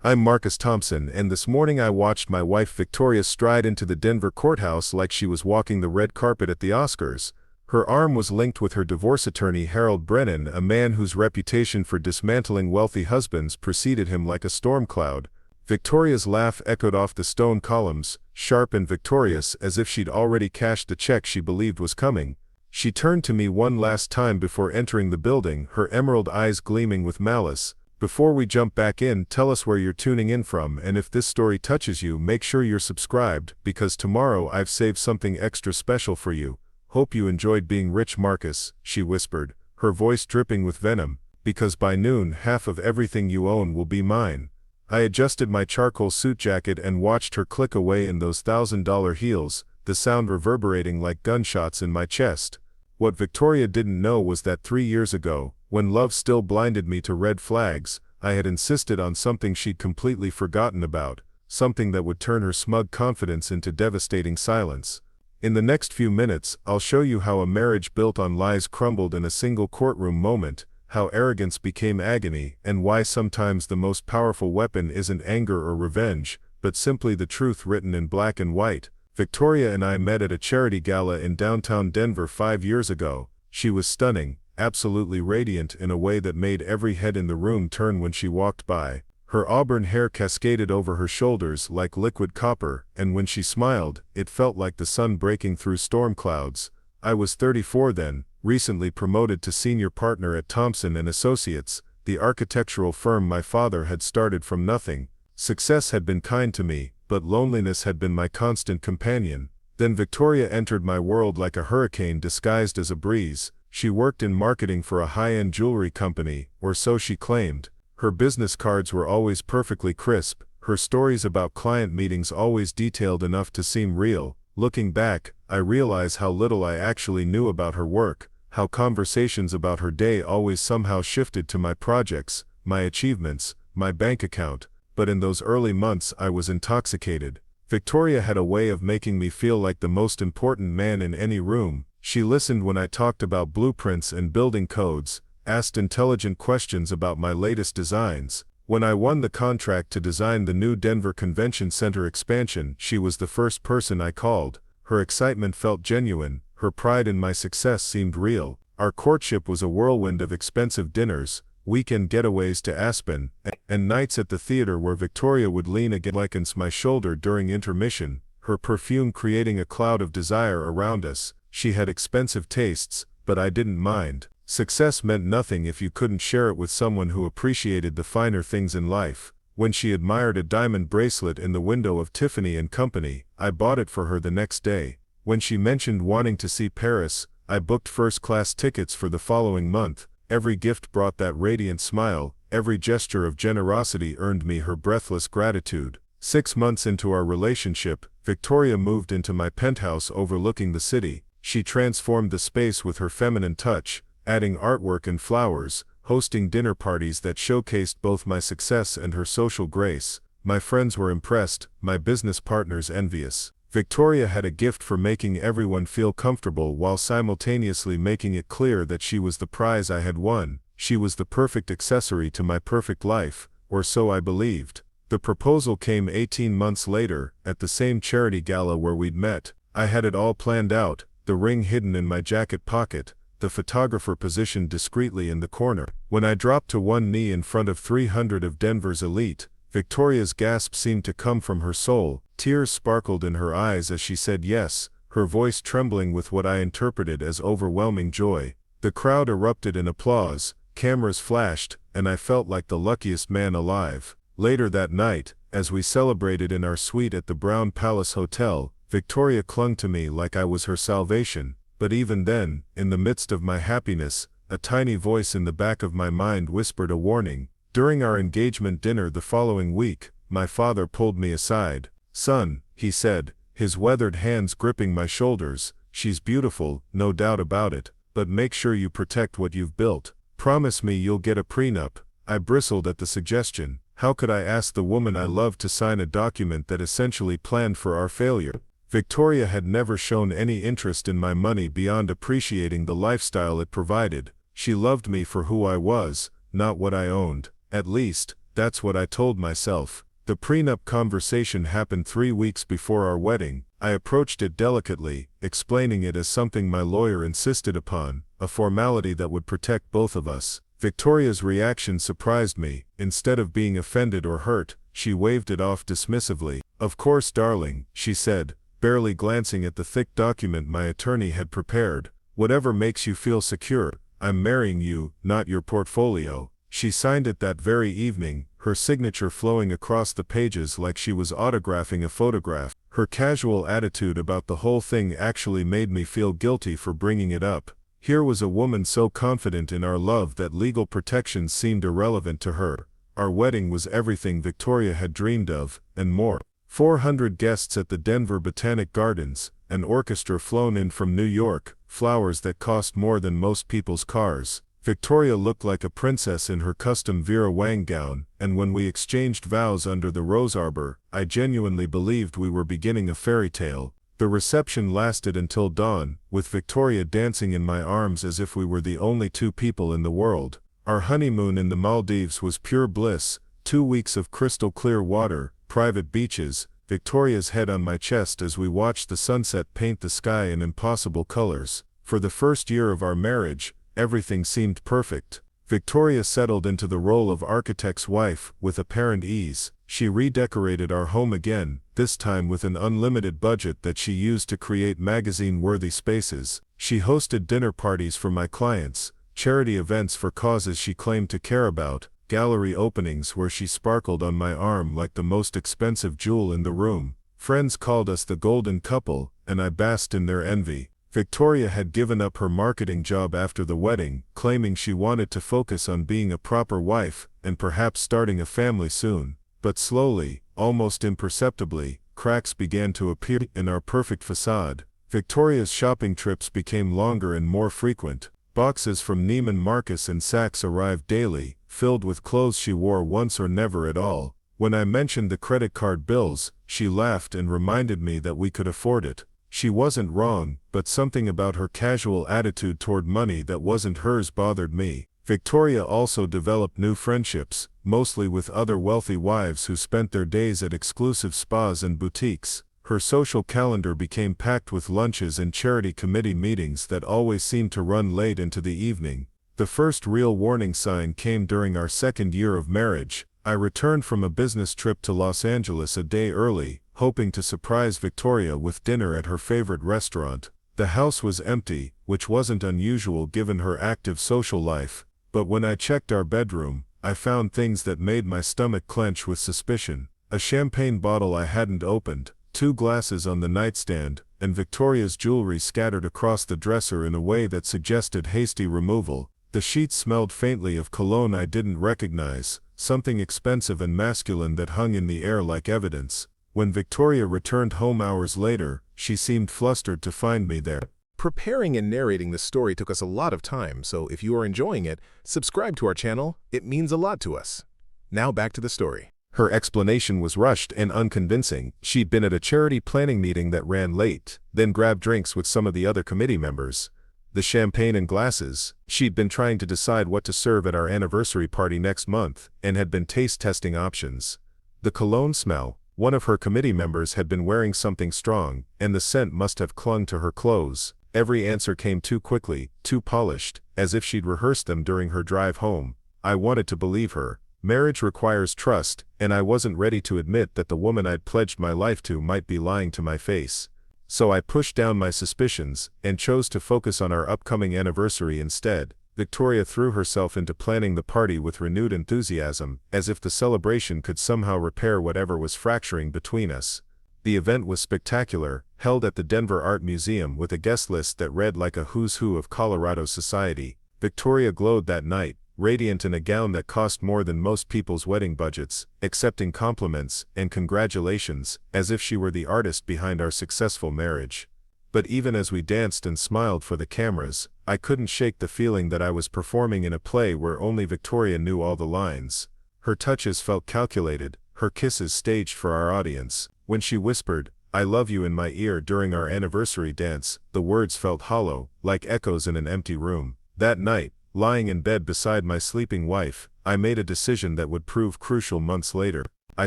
I'm Marcus Thompson, and this morning I watched my wife Victoria stride into the Denver courthouse like she was walking the red carpet at the Oscars. Her arm was linked with her divorce attorney Harold Brennan, a man whose reputation for dismantling wealthy husbands preceded him like a storm cloud. Victoria's laugh echoed off the stone columns, sharp and victorious, as if she'd already cashed the check she believed was coming. She turned to me one last time before entering the building, her emerald eyes gleaming with malice. Before we jump back in, tell us where you're tuning in from, and if this story touches you, make sure you're subscribed, because tomorrow I've saved something extra special for you. Hope you enjoyed being rich, Marcus, she whispered, her voice dripping with venom, because by noon half of everything you own will be mine. I adjusted my charcoal suit jacket and watched her click away in those $1,000 heels, the sound reverberating like gunshots in my chest. What Victoria didn't know was that 3 years ago, when love still blinded me to red flags, I had insisted on something she'd completely forgotten about, something that would turn her smug confidence into devastating silence. In the next few minutes, I'll show you how a marriage built on lies crumbled in a single courtroom moment, how arrogance became agony, and why sometimes the most powerful weapon isn't anger or revenge, but simply the truth written in black and white. Victoria and I met at a charity gala in downtown Denver 5 years ago. She was stunning, absolutely radiant in a way that made every head in the room turn when she walked by. Her auburn hair cascaded over her shoulders like liquid copper, and when she smiled, it felt like the sun breaking through storm clouds. I was 34 then, recently promoted to senior partner at Thompson Associates, the architectural firm my father had started from nothing. Success had been kind to me, but loneliness had been my constant companion. Then Victoria entered my world like a hurricane disguised as a breeze. She worked in marketing for a high-end jewelry company, or so she claimed. Her business cards were always perfectly crisp, her stories about client meetings always detailed enough to seem real. Looking back, I realize how little I actually knew about her work, how conversations about her day always somehow shifted to my projects, my achievements, my bank account. But in those early months I was intoxicated. Victoria had a way of making me feel like the most important man in any room. She listened when I talked about blueprints and building codes, asked intelligent questions about my latest designs. When I won the contract to design the new Denver Convention Center expansion, she was the first person I called. Her excitement felt genuine, her pride in my success seemed real. Our courtship was a whirlwind of expensive dinners, weekend getaways to Aspen, and nights at the theater where Victoria would lean against my shoulder during intermission, her perfume creating a cloud of desire around us. She had expensive tastes, but I didn't mind. Success meant nothing if you couldn't share it with someone who appreciated the finer things in life. When she admired a diamond bracelet in the window of Tiffany & Company, I bought it for her the next day. When she mentioned wanting to see Paris, I booked first-class tickets for the following month. Every gift brought that radiant smile, every gesture of generosity earned me her breathless gratitude. 6 months into our relationship, Victoria moved into my penthouse overlooking the city. She transformed the space with her feminine touch, adding artwork and flowers, hosting dinner parties that showcased both my success and her social grace. My friends were impressed, my business partners envious. Victoria had a gift for making everyone feel comfortable while simultaneously making it clear that she was the prize I had won. She was the perfect accessory to my perfect life, or so I believed. The proposal came 18 months later, at the same charity gala where we'd met. I had it all planned out, the ring hidden in my jacket pocket, the photographer positioned discreetly in the corner. When I dropped to one knee in front of 300 of Denver's elite, Victoria's gasp seemed to come from her soul. Tears sparkled in her eyes as she said yes, her voice trembling with what I interpreted as overwhelming joy. The crowd erupted in applause, cameras flashed, and I felt like the luckiest man alive. Later that night, as we celebrated in our suite at the Brown Palace Hotel, Victoria clung to me like I was her salvation. But even then, in the midst of my happiness, a tiny voice in the back of my mind whispered a warning. During our engagement dinner the following week, my father pulled me aside. "Son," he said, his weathered hands gripping my shoulders, "she's beautiful, no doubt about it, but make sure you protect what you've built. Promise me you'll get a prenup." I bristled at the suggestion. How could I ask the woman I loved to sign a document that essentially planned for our failure? Victoria had never shown any interest in my money beyond appreciating the lifestyle it provided. She loved me for who I was, not what I owned. At least, That's what I told myself. The prenup conversation happened 3 weeks before our wedding. I approached it delicately, explaining it as something my lawyer insisted upon, a formality that would protect both of us. Victoria's reaction surprised me. Instead of being offended or hurt, she waved it off dismissively. "Of course, darling," she said, barely glancing at the thick document my attorney had prepared. "Whatever makes you feel secure. I'm marrying you, not your portfolio." She signed it that very evening, her signature flowing across the pages like she was autographing a photograph. Her casual attitude about the whole thing actually made me feel guilty for bringing it up. Here was a woman so confident in our love that legal protections seemed irrelevant to her. Our wedding was everything Victoria had dreamed of, and more. 400 guests at the Denver Botanic Gardens, an orchestra flown in from New York, flowers that cost more than most people's cars. Victoria looked like a princess in her custom Vera Wang gown, and when we exchanged vows under the rose arbor, I genuinely believed we were beginning a fairy tale. The reception lasted until dawn, with Victoria dancing in my arms as if we were the only two people in the world. Our honeymoon in the Maldives was pure bliss, 2 weeks of crystal clear water, private beaches, Victoria's head on my chest as we watched the sunset paint the sky in impossible colors. For the first year of our marriage, everything seemed perfect. Victoria settled into the role of architect's wife with apparent ease. She redecorated our home again, this time with an unlimited budget that she used to create magazine-worthy spaces. She hosted dinner parties for my clients, charity events for causes she claimed to care about, gallery openings where she sparkled on my arm like the most expensive jewel in the room. Friends called us the golden couple, and I basked in their envy. Victoria had given up her marketing job after the wedding, claiming she wanted to focus on being a proper wife, and perhaps starting a family soon. But slowly, almost imperceptibly, cracks began to appear in our perfect facade. Victoria's shopping trips became longer and more frequent. Boxes from Neiman Marcus and Saks arrived daily, filled with clothes she wore once or never at all. When I mentioned the credit card bills, she laughed and reminded me that we could afford it. She wasn't wrong, but something about her casual attitude toward money that wasn't hers bothered me. Victoria also developed new friendships, mostly with other wealthy wives who spent their days at exclusive spas and boutiques. Her social calendar became packed with lunches and charity committee meetings that always seemed to run late into the evening. The first real warning sign came during our second year of marriage. I returned from a business trip to Los Angeles a day early, hoping to surprise Victoria with dinner at her favorite restaurant. The house was empty, which wasn't unusual given her active social life, but when I checked our bedroom, I found things that made my stomach clench with suspicion. A champagne bottle I hadn't opened, 2 glasses on the nightstand, and Victoria's jewelry scattered across the dresser in a way that suggested hasty removal. The sheets smelled faintly of cologne I didn't recognize, something expensive and masculine that hung in the air like evidence. When Victoria returned home hours later, she seemed flustered to find me there. Preparing and narrating this story took us a lot of time, so if you are enjoying it, subscribe to our channel. It means a lot to us. Now back to the story. Her explanation was rushed and unconvincing. She'd been at a charity planning meeting that ran late, then grabbed drinks with some of the other committee members. The champagne and glasses. She'd been trying to decide what to serve at our anniversary party next month, and had been taste testing options. The cologne smell. One of her committee members had been wearing something strong, and the scent must have clung to her clothes. Every answer came too quickly, too polished, as if she'd rehearsed them during her drive home. I wanted to believe her. Marriage requires trust, and I wasn't ready to admit that the woman I'd pledged my life to might be lying to my face. So I pushed down my suspicions, and chose to focus on our upcoming anniversary instead. Victoria threw herself into planning the party with renewed enthusiasm, as if the celebration could somehow repair whatever was fracturing between us. The event was spectacular, held at the Denver Art Museum with a guest list that read like a who's who of Colorado society. Victoria glowed that night, radiant in a gown that cost more than most people's wedding budgets, accepting compliments and congratulations, as if she were the artist behind our successful marriage. But even as we danced and smiled for the cameras, I couldn't shake the feeling that I was performing in a play where only Victoria knew all the lines. Her touches felt calculated, her kisses staged for our audience. When she whispered, "I love you" in my ear during our anniversary dance, the words felt hollow, like echoes in an empty room. That night, Lying in bed beside my sleeping wife, I made a decision that would prove crucial months later. I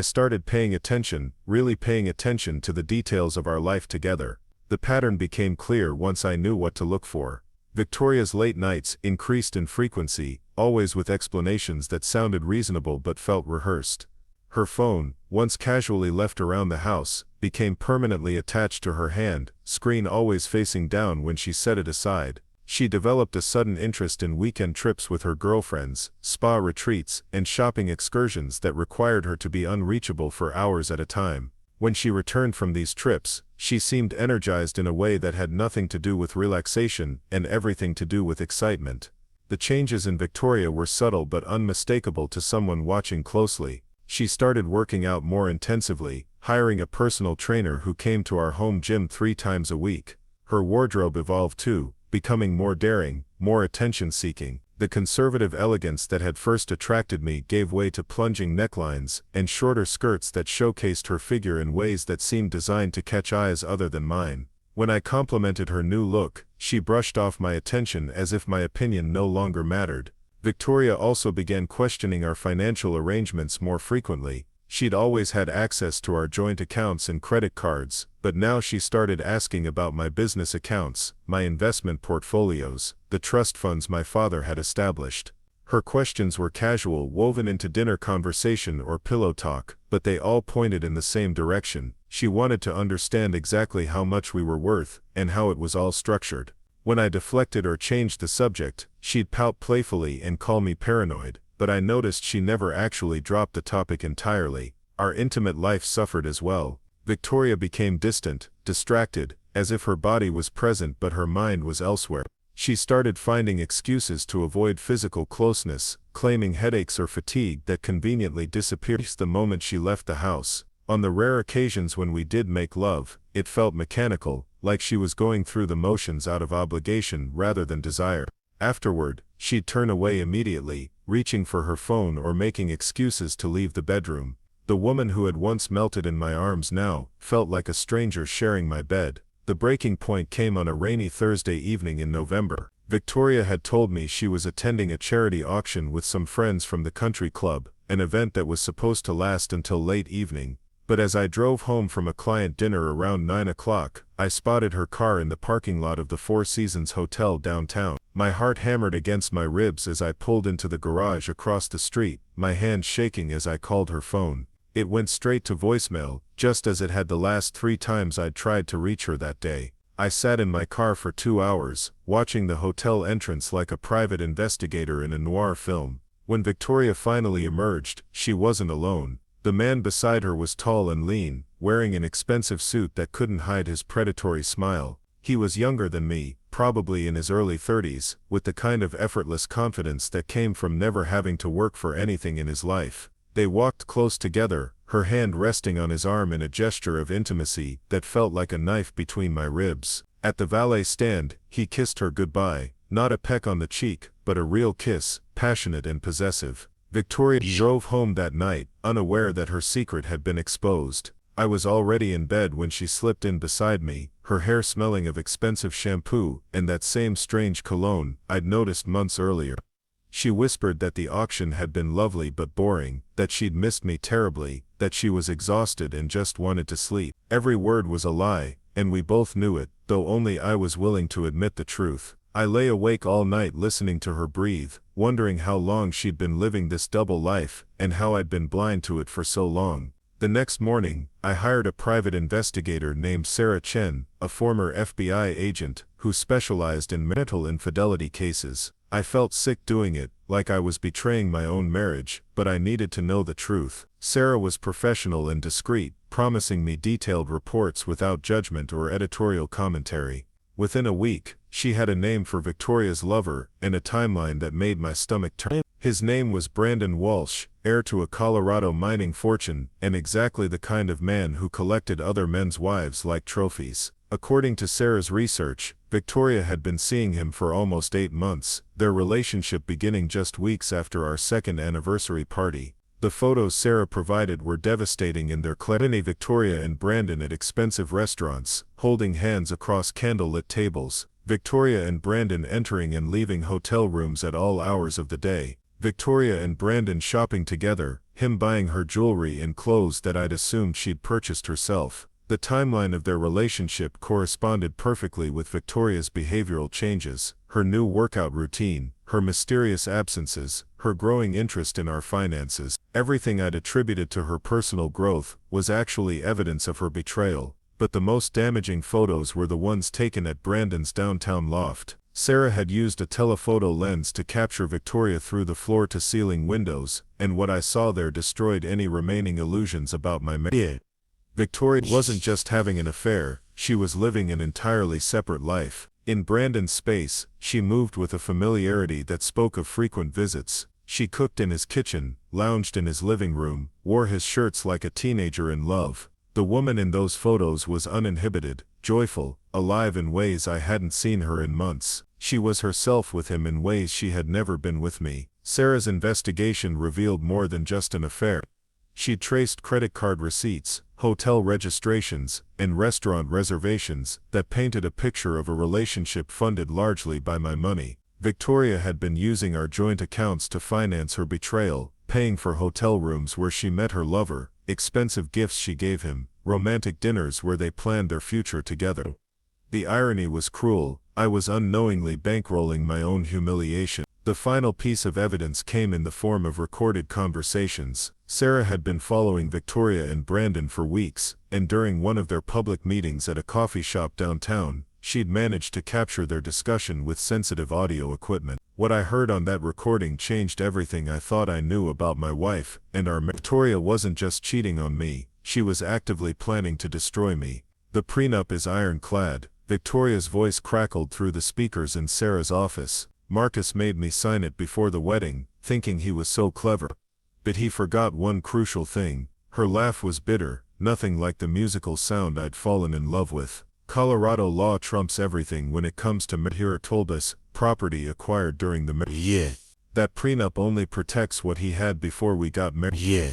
started paying attention, really paying attention to the details of our life together. The pattern became clear once I knew what to look for. Victoria's late nights increased in frequency, always with explanations that sounded reasonable but felt rehearsed. Her phone, once casually left around the house, became permanently attached to her hand, screen always facing down when she set it aside. She developed a sudden interest in weekend trips with her girlfriends, spa retreats, and shopping excursions that required her to be unreachable for hours at a time. When she returned from these trips, she seemed energized in a way that had nothing to do with relaxation and everything to do with excitement. The changes in Victoria were subtle but unmistakable to someone watching closely. She started working out more intensively, hiring a personal trainer who came to our home gym 3 times a week. Her wardrobe evolved too, becoming more daring, more attention-seeking. The conservative elegance that had first attracted me gave way to plunging necklines and shorter skirts that showcased her figure in ways that seemed designed to catch eyes other than mine. When I complimented her new look, she brushed off my attention as if my opinion no longer mattered. Victoria also began questioning our financial arrangements more frequently. She'd always had access to our joint accounts and credit cards, but now she started asking about my business accounts, my investment portfolios, the trust funds my father had established. Her questions were casual, woven into dinner conversation or pillow talk, but they all pointed in the same direction. She wanted to understand exactly how much we were worth, and how it was all structured. When I deflected or changed the subject, she'd pout playfully and call me paranoid. But I noticed she never actually dropped the topic entirely. Our intimate life suffered as well. Victoria became distant, distracted, as if her body was present but her mind was elsewhere. She started finding excuses to avoid physical closeness, claiming headaches or fatigue that conveniently disappeared the moment she left the house. On the rare occasions when we did make love, it felt mechanical, like she was going through the motions out of obligation rather than desire. Afterward, she'd turn away immediately, reaching for her phone or making excuses to leave the bedroom. The woman who had once melted in my arms now felt like a stranger sharing my bed. The breaking point came on a rainy Thursday evening in November. Victoria had told me she was attending a charity auction with some friends from the country club, an event that was supposed to last until late evening. But as I drove home from a client dinner around 9 o'clock, I spotted her car in the parking lot of the Four Seasons Hotel downtown. My heart hammered against my ribs as I pulled into the garage across the street, my hands shaking as I called her phone. It went straight to voicemail, just as it had the last 3 times I'd tried to reach her that day. I sat in my car for 2 hours, watching the hotel entrance like a private investigator in a noir film. When Victoria finally emerged, she wasn't alone. The man beside her was tall and lean, wearing an expensive suit that couldn't hide his predatory smile. He was younger than me, probably in his early 30s, with the kind of effortless confidence that came from never having to work for anything in his life. They walked close together, her hand resting on his arm in a gesture of intimacy that felt like a knife between my ribs. At the valet stand, he kissed her goodbye, not a peck on the cheek, but a real kiss, passionate and possessive. Victoria drove home that night, unaware that her secret had been exposed. I was already in bed when she slipped in beside me, her hair smelling of expensive shampoo and that same strange cologne I'd noticed months earlier. She whispered that the auction had been lovely but boring, that she'd missed me terribly, that she was exhausted and just wanted to sleep. Every word was a lie, and we both knew it, though only I was willing to admit the truth. I lay awake all night listening to her breathe, wondering how long she'd been living this double life, and how I'd been blind to it for so long. The next morning, I hired a private investigator named Sarah Chen, a former FBI agent, who specialized in marital infidelity cases. I felt sick doing it, like I was betraying my own marriage, but I needed to know the truth. Sarah was professional and discreet, promising me detailed reports without judgment or editorial commentary. Within a week, she had a name for Victoria's lover and a timeline that made my stomach turn. His name was Brandon Walsh, heir to a Colorado mining fortune, and exactly the kind of man who collected other men's wives like trophies. According to Sarah's research, Victoria had been seeing him for almost 8 months, their relationship beginning just weeks after our second anniversary party. The photos Sarah provided were devastating in their clarity. Victoria and Brandon at expensive restaurants, holding hands across candlelit tables, Victoria and Brandon entering and leaving hotel rooms at all hours of the day. Victoria and Brandon shopping together, him buying her jewelry and clothes that I'd assumed she'd purchased herself. The timeline of their relationship corresponded perfectly with Victoria's behavioral changes, her new workout routine, her mysterious absences, her growing interest in our finances. Everything I'd attributed to her personal growth was actually evidence of her betrayal, but the most damaging photos were the ones taken at Brandon's downtown loft. Sarah had used a telephoto lens to capture Victoria through the floor-to-ceiling windows, and what I saw there destroyed any remaining illusions about my marriage. Victoria wasn't just having an affair, she was living an entirely separate life. In Brandon's space, she moved with a familiarity that spoke of frequent visits. She cooked in his kitchen, lounged in his living room, wore his shirts like a teenager in love. The woman in those photos was uninhibited, joyful, alive in ways I hadn't seen her in months. She was herself with him in ways she had never been with me. Sarah's investigation revealed more than just an affair. She'd traced credit card receipts, hotel registrations, and restaurant reservations that painted a picture of a relationship funded largely by my money. Victoria had been using our joint accounts to finance her betrayal, paying for hotel rooms where she met her lover, expensive gifts she gave him, romantic dinners where they planned their future together. The irony was cruel. I was unknowingly bankrolling my own humiliation. The final piece of evidence came in the form of recorded conversations. Sarah had been following Victoria and Brandon for weeks, and during one of their public meetings at a coffee shop downtown, she'd managed to capture their discussion with sensitive audio equipment. What I heard on that recording changed everything I thought I knew about my wife, and our marriage. Victoria wasn't just cheating on me, she was actively planning to destroy me. The prenup is ironclad. Victoria's voice crackled through the speakers in Sarah's office. Marcus made me sign it before the wedding, thinking he was so clever. But he forgot one crucial thing. Her laugh was bitter, nothing like the musical sound I'd fallen in love with. Colorado law trumps everything when it comes to marriage. Here told us, property acquired during the marriage. Yeah. That prenup only protects what he had before we got married. Yeah.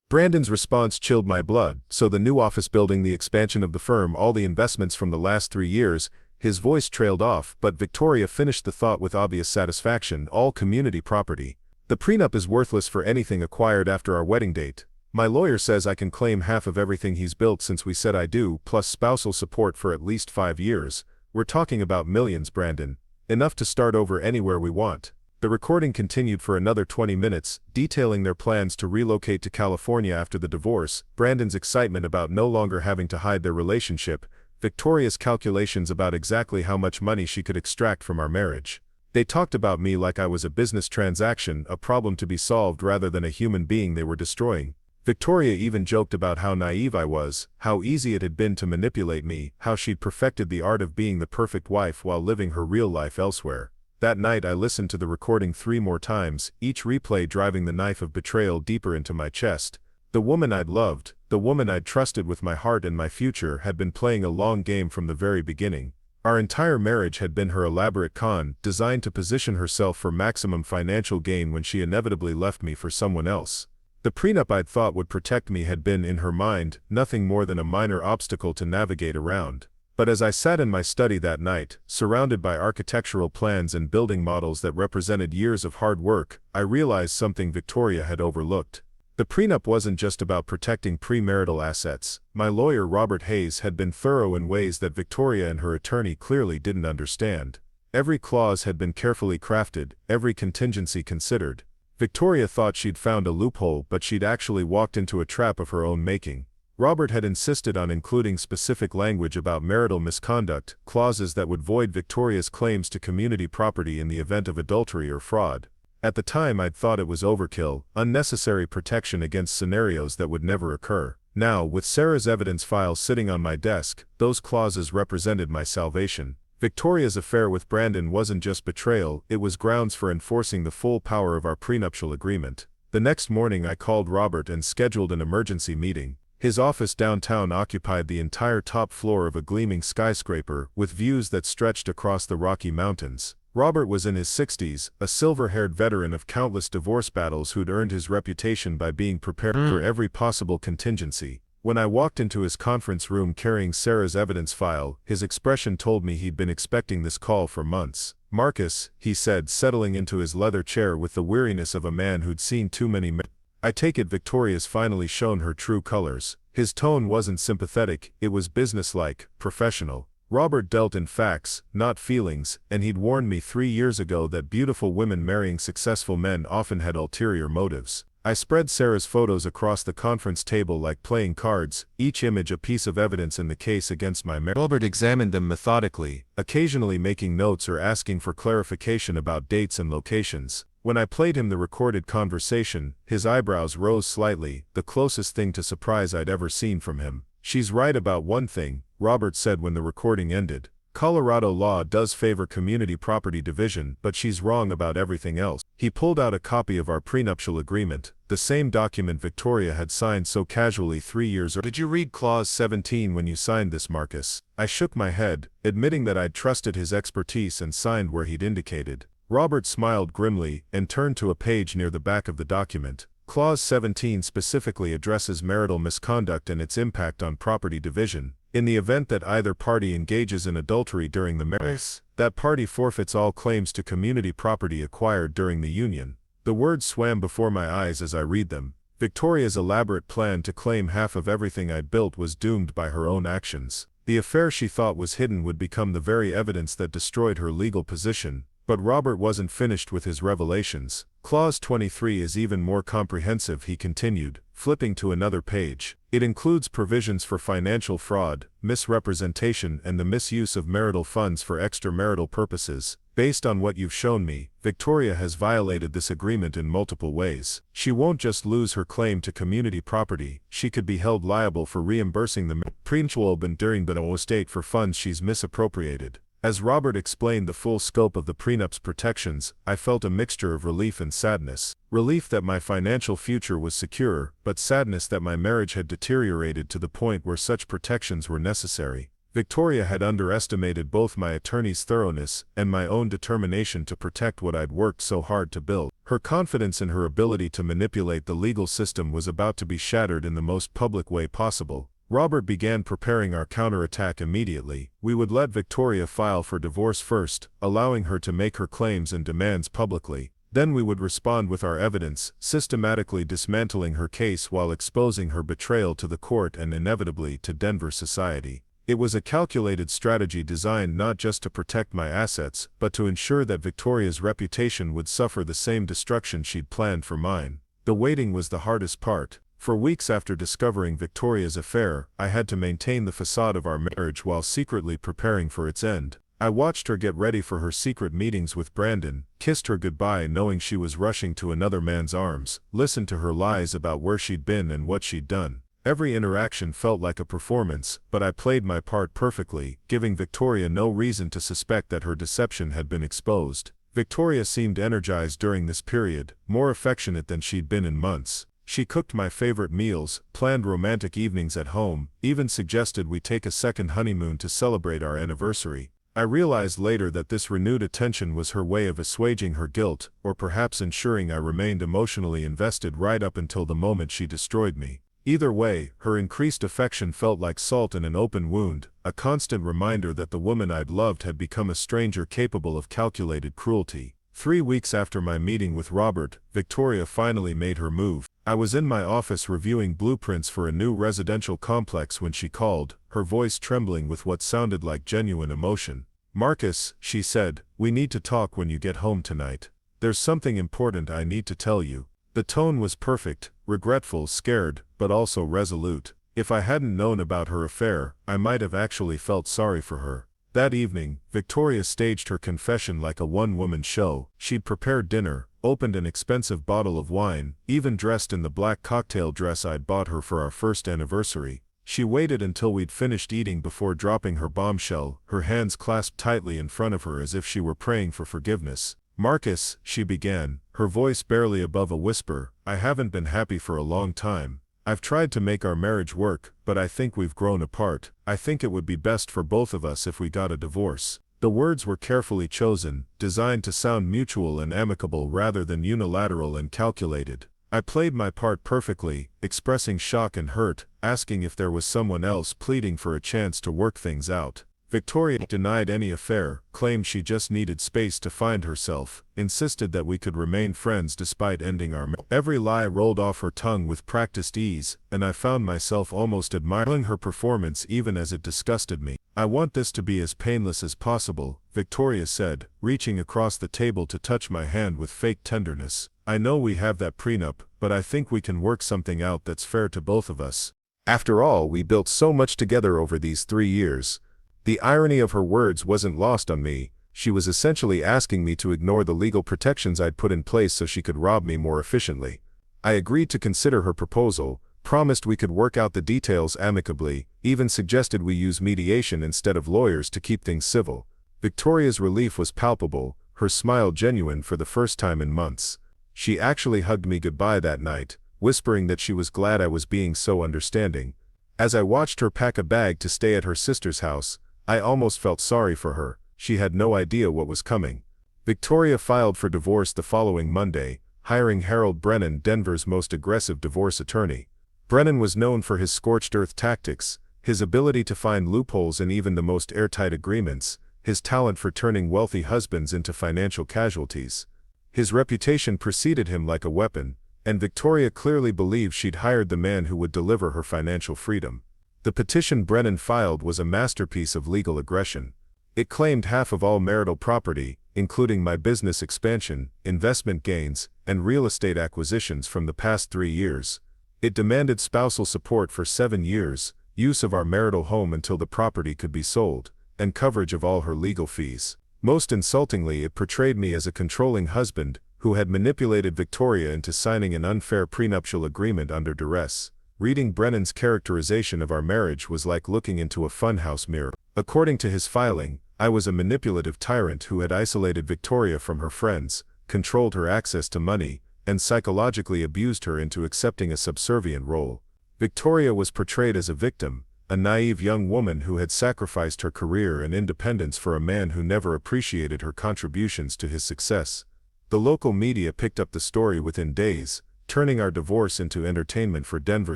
Brandon's response chilled my blood. So the new office building, the expansion of the firm, all the investments from the last 3 years. His voice trailed off, but Victoria finished the thought with obvious satisfaction. All community property. The prenup is worthless for anything acquired after our wedding date. My lawyer says I can claim half of everything he's built since we said I do, plus spousal support for at least 5 years. We're talking about millions, Brandon. Enough to start over anywhere we want. The recording continued for another 20 minutes, detailing their plans to relocate to California after the divorce, Brandon's excitement about no longer having to hide their relationship, Victoria's calculations about exactly how much money she could extract from our marriage. They talked about me like I was a business transaction, a problem to be solved rather than a human being they were destroying. Victoria even joked about how naive I was, how easy it had been to manipulate me, how she'd perfected the art of being the perfect wife while living her real life elsewhere. That night I listened to the recording 3 more times, each replay driving the knife of betrayal deeper into my chest. The woman I'd loved, the woman I'd trusted with my heart and my future, had been playing a long game from the very beginning. Our entire marriage had been her elaborate con, designed to position herself for maximum financial gain when she inevitably left me for someone else. The prenup I'd thought would protect me had been, in her mind, nothing more than a minor obstacle to navigate around. But as I sat in my study that night, surrounded by architectural plans and building models that represented years of hard work, I realized something Victoria had overlooked. The prenup wasn't just about protecting premarital assets. My lawyer Robert Hayes had been thorough in ways that Victoria and her attorney clearly didn't understand. Every clause had been carefully crafted, every contingency considered. Victoria thought she'd found a loophole, but she'd actually walked into a trap of her own making. Robert had insisted on including specific language about marital misconduct, clauses that would void Victoria's claims to community property in the event of adultery or fraud. At the time I'd thought it was overkill, unnecessary protection against scenarios that would never occur. Now, with Sarah's evidence files sitting on my desk, those clauses represented my salvation. Victoria's affair with Brandon wasn't just betrayal, it was grounds for enforcing the full power of our prenuptial agreement. The next morning I called Robert and scheduled an emergency meeting. His office downtown occupied the entire top floor of a gleaming skyscraper, with views that stretched across the Rocky Mountains. Robert was in his 60s, a silver-haired veteran of countless divorce battles who'd earned his reputation by being prepared for every possible contingency. When I walked into his conference room carrying Sarah's evidence file, his expression told me he'd been expecting this call for months. "Marcus," he said, settling into his leather chair with the weariness of a man who'd seen too many men. "I take it Victoria's finally shown her true colors." His tone wasn't sympathetic, it was businesslike, professional. Robert dealt in facts, not feelings, and he'd warned me 3 years ago that beautiful women marrying successful men often had ulterior motives. I spread Sarah's photos across the conference table like playing cards, each image a piece of evidence in the case against my marriage. Robert examined them methodically, occasionally making notes or asking for clarification about dates and locations. When I played him the recorded conversation, his eyebrows rose slightly, the closest thing to surprise I'd ever seen from him. "She's right about one thing," Robert said when the recording ended. "Colorado law does favor community property division, but she's wrong about everything else." He pulled out a copy of our prenuptial agreement, the same document Victoria had signed so casually 3 years earlier. "Did you read Clause 17 when you signed this, Marcus?" I shook my head, admitting that I'd trusted his expertise and signed where he'd indicated. Robert smiled grimly and turned to a page near the back of the document. Clause 17 specifically addresses marital misconduct and its impact on property division. In the event that either party engages in adultery during the marriage, that party forfeits all claims to community property acquired during the union. The words swam before my eyes as I read them. Victoria's elaborate plan to claim half of everything I'd built was doomed by her own actions. The affair she thought was hidden would become the very evidence that destroyed her legal position. But Robert wasn't finished with his revelations. Clause 23 is even more comprehensive, he continued, flipping to another page. It includes provisions for financial fraud, misrepresentation, and the misuse of marital funds for extramarital purposes. "Based on what you've shown me, Victoria has violated this agreement in multiple ways. She won't just lose her claim to community property, she could be held liable for reimbursing the Prenup during the estate for funds she's misappropriated." As Robert explained the full scope of the prenup's protections, I felt a mixture of relief and sadness. Relief that my financial future was secure, but sadness that my marriage had deteriorated to the point where such protections were necessary. Victoria had underestimated both my attorney's thoroughness and my own determination to protect what I'd worked so hard to build. Her confidence in her ability to manipulate the legal system was about to be shattered in the most public way possible. Robert began preparing our counterattack immediately. We would let Victoria file for divorce first, allowing her to make her claims and demands publicly. Then we would respond with our evidence, systematically dismantling her case while exposing her betrayal to the court and inevitably to Denver society. It was a calculated strategy designed not just to protect my assets, but to ensure that Victoria's reputation would suffer the same destruction she'd planned for mine. The waiting was the hardest part. For weeks after discovering Victoria's affair, I had to maintain the facade of our marriage while secretly preparing for its end. I watched her get ready for her secret meetings with Brandon, kissed her goodbye knowing she was rushing to another man's arms, listened to her lies about where she'd been and what she'd done. Every interaction felt like a performance, but I played my part perfectly, giving Victoria no reason to suspect that her deception had been exposed. Victoria seemed energized during this period, more affectionate than she'd been in months. She cooked my favorite meals, planned romantic evenings at home, even suggested we take a second honeymoon to celebrate our anniversary. I realized later that this renewed attention was her way of assuaging her guilt, or perhaps ensuring I remained emotionally invested right up until the moment she destroyed me. Either way, her increased affection felt like salt in an open wound, a constant reminder that the woman I'd loved had become a stranger capable of calculated cruelty. 3 weeks after my meeting with Robert, Victoria finally made her move. I was in my office reviewing blueprints for a new residential complex when she called, her voice trembling with what sounded like genuine emotion. "Marcus," she said, "we need to talk when you get home tonight. There's something important I need to tell you." The tone was perfect, regretful, scared, but also resolute. If I hadn't known about her affair, I might have actually felt sorry for her. That evening, Victoria staged her confession like a one-woman show. She'd prepared dinner, opened an expensive bottle of wine, even dressed in the black cocktail dress I'd bought her for our first anniversary. She waited until we'd finished eating before dropping her bombshell, her hands clasped tightly in front of her as if she were praying for forgiveness. "Marcus," she began, her voice barely above a whisper, "I haven't been happy for a long time. I've tried to make our marriage work, but I think we've grown apart. I think it would be best for both of us if we got a divorce." The words were carefully chosen, designed to sound mutual and amicable rather than unilateral and calculated. I played my part perfectly, expressing shock and hurt, asking if there was someone else, pleading for a chance to work things out. Victoria denied any affair, claimed she just needed space to find herself, insisted that we could remain friends despite ending our marriage. Every lie rolled off her tongue with practiced ease, and I found myself almost admiring her performance even as it disgusted me. "I want this to be as painless as possible," Victoria said, reaching across the table to touch my hand with fake tenderness. "I know we have that prenup, but I think we can work something out that's fair to both of us." After all, we built so much together over these 3 years. The irony of her words wasn't lost on me. She was essentially asking me to ignore the legal protections I'd put in place so she could rob me more efficiently. I agreed to consider her proposal, promised we could work out the details amicably, even suggested we use mediation instead of lawyers to keep things civil. Victoria's relief was palpable, her smile genuine for the first time in months. She actually hugged me goodbye that night, whispering that she was glad I was being so understanding. As I watched her pack a bag to stay at her sister's house, I almost felt sorry for her. She had no idea what was coming. Victoria filed for divorce the following Monday, hiring Harold Brennan, Denver's most aggressive divorce attorney. Brennan was known for his scorched earth tactics, his ability to find loopholes in even the most airtight agreements, his talent for turning wealthy husbands into financial casualties. His reputation preceded him like a weapon, and Victoria clearly believed she'd hired the man who would deliver her financial freedom. The petition Brennan filed was a masterpiece of legal aggression. It claimed half of all marital property, including my business expansion, investment gains, and real estate acquisitions from the past 3 years. It demanded spousal support for 7 years, use of our marital home until the property could be sold, and coverage of all her legal fees. Most insultingly, it portrayed me as a controlling husband who had manipulated Victoria into signing an unfair prenuptial agreement under duress. Reading Brennan's characterization of our marriage was like looking into a funhouse mirror. According to his filing, I was a manipulative tyrant who had isolated Victoria from her friends, controlled her access to money, and psychologically abused her into accepting a subservient role. Victoria was portrayed as a victim, a naive young woman who had sacrificed her career and independence for a man who never appreciated her contributions to his success. The local media picked up the story within days, turning our divorce into entertainment for Denver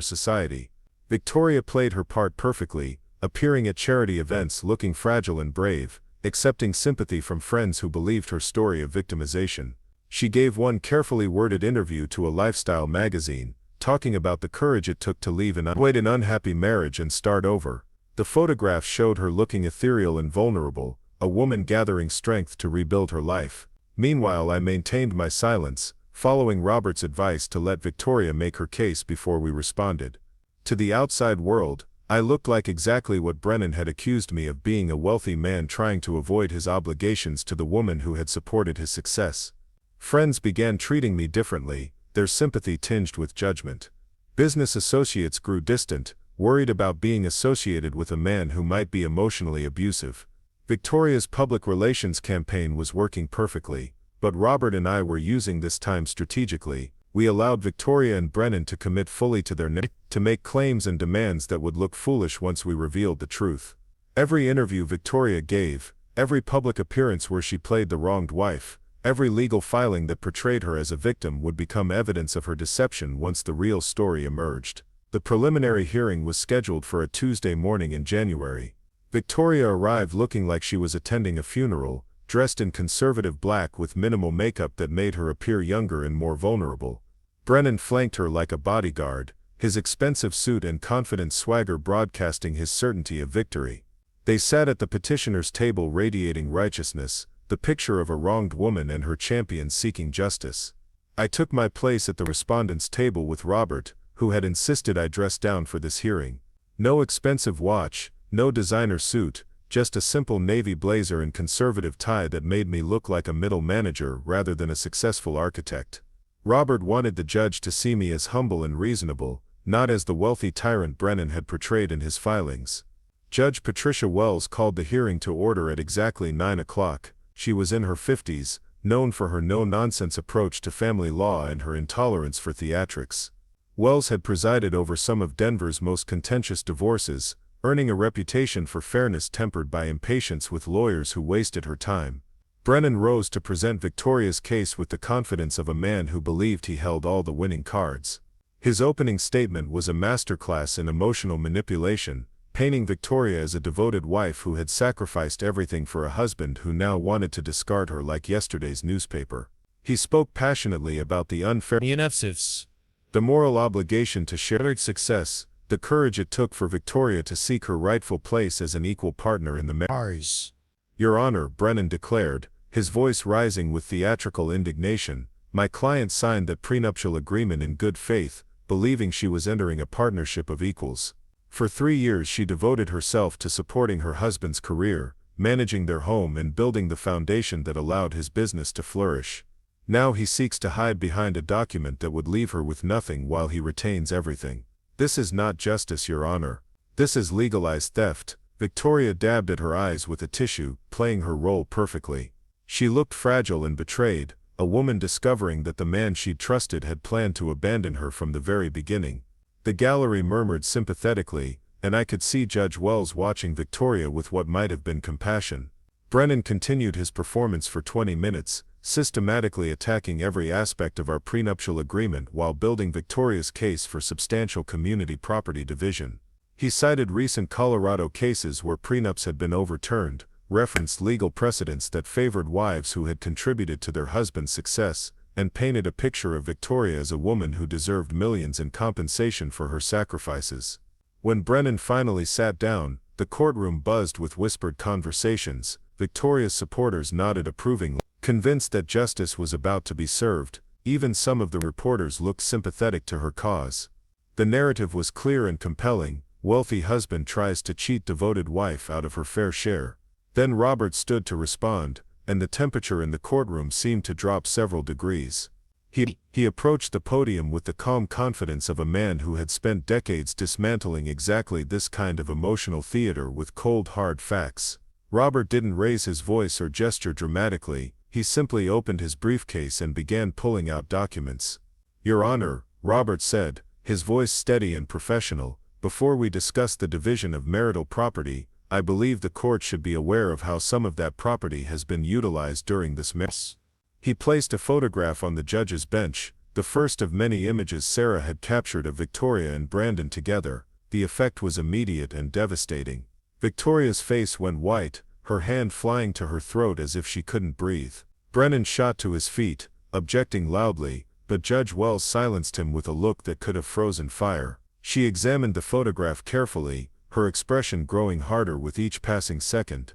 society. Victoria played her part perfectly, appearing at charity events looking fragile and brave, accepting sympathy from friends who believed her story of victimization. She gave one carefully worded interview to a lifestyle magazine, talking about the courage it took to leave an unhappy marriage and start over. The photograph showed her looking ethereal and vulnerable, a woman gathering strength to rebuild her life. Meanwhile, I maintained my silence, following Robert's advice to let Victoria make her case before we responded. To the outside world, I looked like exactly what Brennan had accused me of, being a wealthy man trying to avoid his obligations to the woman who had supported his success. Friends began treating me differently, their sympathy tinged with judgment. Business associates grew distant, worried about being associated with a man who might be emotionally abusive. Victoria's public relations campaign was working perfectly, but Robert and I were using this time strategically. We allowed Victoria and Brennan to commit fully to to make claims and demands that would look foolish once we revealed the truth. Every interview Victoria gave, every public appearance where she played the wronged wife, every legal filing that portrayed her as a victim would become evidence of her deception once the real story emerged. The preliminary hearing was scheduled for a Tuesday morning in January. Victoria arrived looking like she was attending a funeral, dressed in conservative black with minimal makeup that made her appear younger and more vulnerable. Brennan flanked her like a bodyguard, his expensive suit and confident swagger broadcasting his certainty of victory. They sat at the petitioner's table radiating righteousness, the picture of a wronged woman and her champion seeking justice. I took my place at the respondent's table with Robert, who had insisted I dress down for this hearing. No expensive watch, no designer suit, just a simple navy blazer and conservative tie that made me look like a middle manager rather than a successful architect. Robert wanted the judge to see me as humble and reasonable, not as the wealthy tyrant Brennan had portrayed in his filings. Judge Patricia Wells called the hearing to order at exactly 9 o'clock. She was in her 50s, known for her no-nonsense approach to family law and her intolerance for theatrics. Wells had presided over some of Denver's most contentious divorces, earning a reputation for fairness tempered by impatience with lawyers who wasted her time. Brennan rose to present Victoria's case with the confidence of a man who believed he held all the winning cards. His opening statement was a masterclass in emotional manipulation, painting Victoria as a devoted wife who had sacrificed everything for a husband who now wanted to discard her like yesterday's newspaper. He spoke passionately about the unfair the moral obligation to shared success, the courage it took for Victoria to seek her rightful place as an equal partner in the marriage. Your Honor, Brennan declared, his voice rising with theatrical indignation, my client signed that prenuptial agreement in good faith, believing she was entering a partnership of equals. For 3 years she devoted herself to supporting her husband's career, managing their home and building the foundation that allowed his business to flourish. Now he seeks to hide behind a document that would leave her with nothing while he retains everything. This is not justice, Your Honor. This is legalized theft. Victoria dabbed at her eyes with a tissue, playing her role perfectly. She looked fragile and betrayed, a woman discovering that the man she'd trusted had planned to abandon her from the very beginning. The gallery murmured sympathetically, and I could see Judge Wells watching Victoria with what might have been compassion. Brennan continued his performance for 20 minutes, systematically attacking every aspect of our prenuptial agreement while building Victoria's case for substantial community property division. He cited recent Colorado cases where prenups had been overturned, referenced legal precedents that favored wives who had contributed to their husband's success, and painted a picture of Victoria as a woman who deserved millions in compensation for her sacrifices. When Brennan finally sat down, the courtroom buzzed with whispered conversations. Victoria's supporters nodded approvingly, convinced that justice was about to be served. Even some of the reporters looked sympathetic to her cause. The narrative was clear and compelling. Wealthy husband tries to cheat devoted wife out of her fair share. Then Robert stood to respond, and the temperature in the courtroom seemed to drop several degrees. He approached the podium with the calm confidence of a man who had spent decades dismantling exactly this kind of emotional theater with cold hard facts. Robert didn't raise his voice or gesture dramatically, he simply opened his briefcase and began pulling out documents. Your Honor, Robert said, his voice steady and professional, before we discuss the division of marital property, I believe the court should be aware of how some of that property has been utilized during this mess. He placed a photograph on the judge's bench, the first of many images Sarah had captured of Victoria and Brandon together. The effect was immediate and devastating. Victoria's face went white, her hand flying to her throat as if she couldn't breathe. Brennan shot to his feet, objecting loudly, but Judge Wells silenced him with a look that could have frozen fire. She examined the photograph carefully, her expression growing harder with each passing second.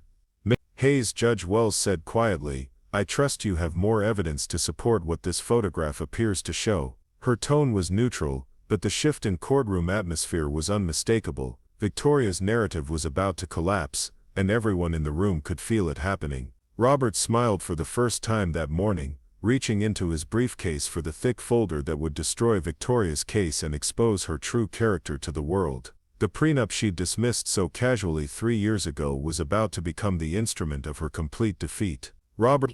Hayes, Judge Wells said quietly, I trust you have more evidence to support what this photograph appears to show. Her tone was neutral, but the shift in courtroom atmosphere was unmistakable. Victoria's narrative was about to collapse, and everyone in the room could feel it happening. Robert smiled for the first time that morning, reaching into his briefcase for the thick folder that would destroy Victoria's case and expose her true character to the world. The prenup she'd dismissed so casually 3 years ago was about to become the instrument of her complete defeat. Robert